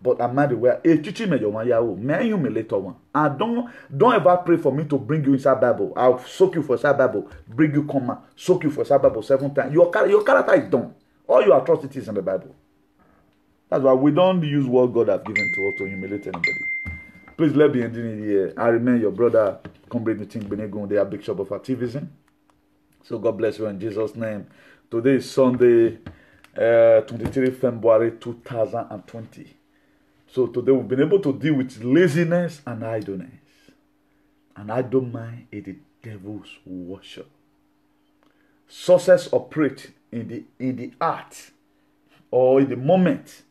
But I might be where teaching me your one yawo. May you me later one. And don't ever pray for me to bring you inside Bible. I'll soak you for inside Bible, bring you comma, soak you for inside Bible 7 times. Your character is done. All your atrocities in the Bible. That's why we don't use what God has given to us to humiliate anybody. Please let me end in here. I remain your brother, Comrade Nitin Benegun, the Bishop of Activism. So God bless you in Jesus' name. Today is Sunday, 23 February 2020. So today we've been able to deal with laziness and idleness. And I don't mind it, the devil's worship. Success operates in the art or in the moment,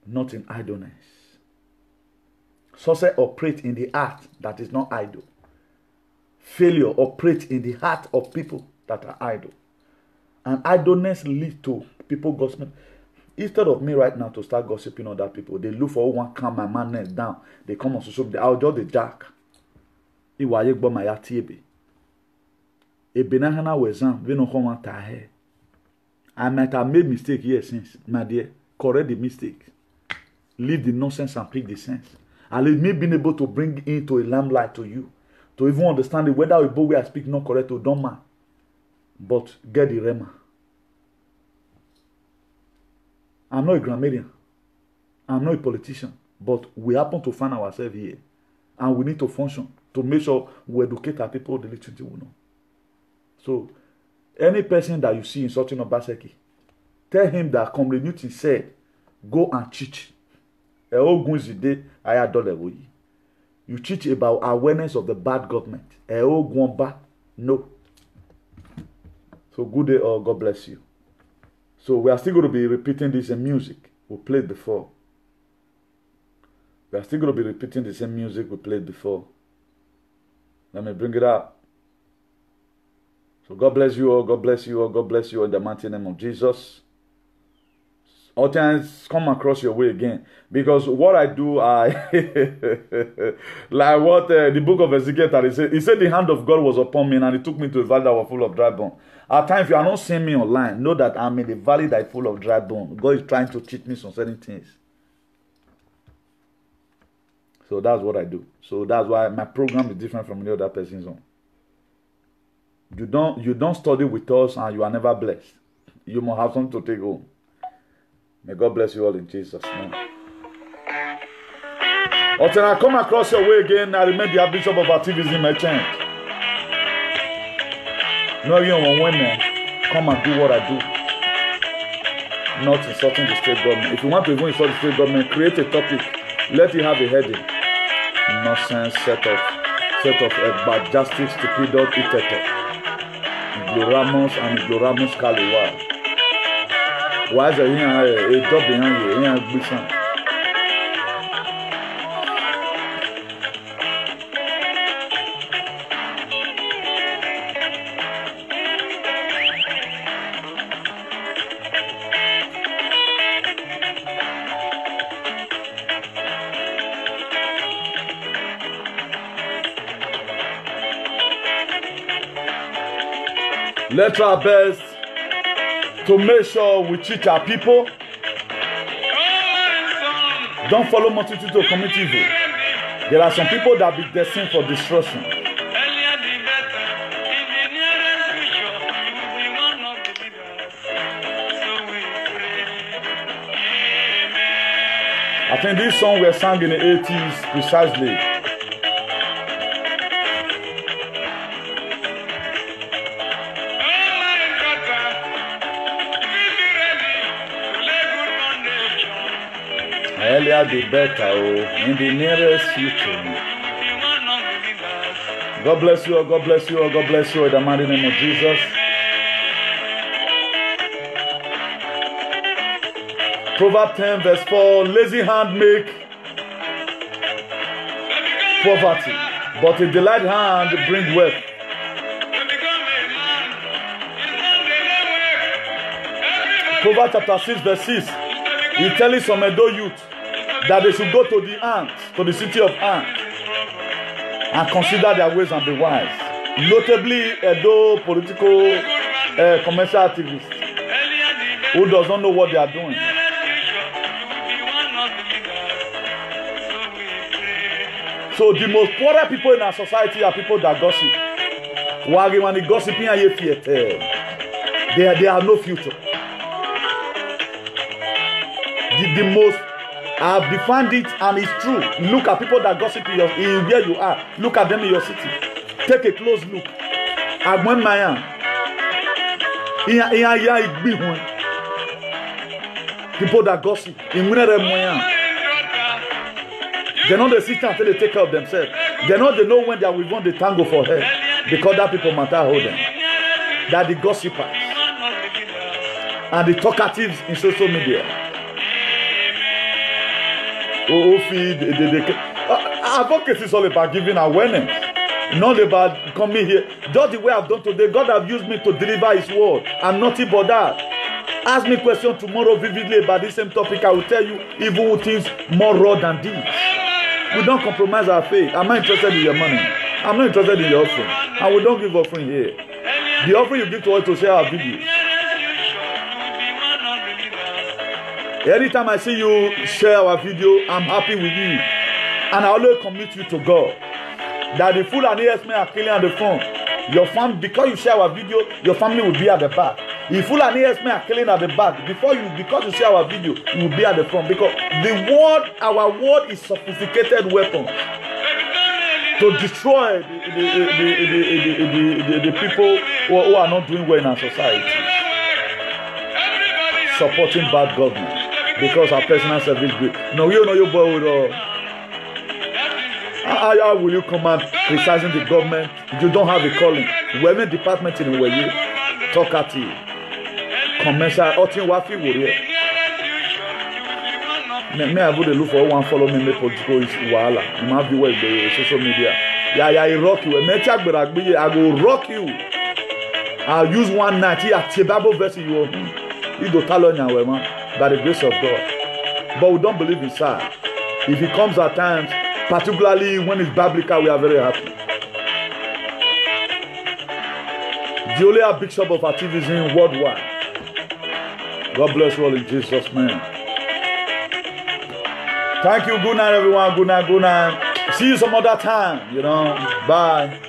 not in idleness. Success operates in the art that is not idle. Failure operates in the heart of people that are idle. And idleness leads to people gossiping. Instead of me right now to start gossiping other people, they look for who want to calm my madness down. They come on social media. I'll just the jack. I might have made mistake here since, my dear. Correct the mistake. Leave the nonsense and pick the sense. And let me being able to bring into a lamplight to you. To even understand whether we both I speak not correct or don't matter. But get the rema. I'm not a grammarian. I'm not a politician. But we happen to find ourselves here. And we need to function to make sure we educate our people the literature we know. So, any person that you see insulting Obaseki, tell him that Comrade Newton said, go and teach. You teach about awareness of the bad government. No. So good day or God bless you. So we are still going to be repeating this in music we played before. We are still going to be repeating the same music we played before. Let me bring it up. So God bless you all, God bless you all, God bless you all in the mighty name of Jesus. All times come across your way again. Because what I do, like what the book of Ezekiel said, he said the hand of God was upon me and he took me to a valley that was full of dry bone. At times, if you are not seeing me online, know that I'm in the valley that is full of dry bone. God is trying to teach me some certain things. So that's what I do. So that's why my program is different from the other person's own. You don't study with us and you are never blessed. You must have something to take home. May God bless you all in Jesus' name. Until I come across your way again, I remain the Bishop of Activism at church. No, you don't want to come and do what I do. Not insulting the state government. If you want to even insult the state government, create a topic. Let it have a heading. Nonsense set of bad justice, stupid dog, etc. Ignoramus and ignoramus Kaliwa. Why is there a job behind you? Here, let's try our best to make sure we teach our people. Don't follow multitude to commit evil. There are some people that be destined for destruction. I think this song was sung in the 80s precisely. Earlier the better, in the nearest future. God bless you, God bless you, God bless you in the mighty name of Jesus. Proverbs 10 verse 4, lazy hand make poverty, but a delight hand bring wealth. Proverbs chapter 6 verse 6. He's telling some Edo youth that they should go to the ants, to the city of ants, and consider their ways and be wise. Notably, Edo political commercial activists who does not know what they are doing. So the most poorer people in our society are people that gossip. When the gossiping they have no future. The most, I have defined it and it's true. Look at people that gossip in where you are. Look at them in your city. Take a close look. Agwen Mayan. People that gossip. They know the system until they take care of themselves. They know when they are within the tango for her. Because that people matter hold them. That the gossipers and the talkatives in social media. Advocacy is all about giving awareness. Not about coming here. Just the way I've done today, God have used me to deliver His word. I'm nothing but that. Ask me a question tomorrow vividly about the same topic. I will tell you evil things more raw than this. We don't compromise our faith. I'm not interested in your money. I'm not interested in your offering. And we don't give offering here. The offering you give to us to share our videos. Anytime I see you share our video, I'm happy with you. And I always commit you to God. That the fool and AS men are killing at the front. Your family, because you share our video, your family will be at the back. If fool and AS men are killing at the back, because you share our video, you will be at the front. Because our word is sophisticated weapon to destroy the people who are not doing well in our society. Supporting bad government. Because our personal service bill. No, you know your boy with how will you come and criticizing the government? You don't have a calling. We're in department in where you talk at you. Commercial, outing wafi warrior. Me I would look for one follow me political wala. You might be well the social media. Yeah, I rock you. I go rock you. I'll use one night here at Tibabo versus you. You do talon your man by the grace of God. But we don't believe in side. If it comes at times, particularly when it's biblical, we are very happy. The only bishop of activism worldwide. God bless you all in Jesus' name. Thank you. Good night, everyone. Good night. Good night. See you some other time. Bye.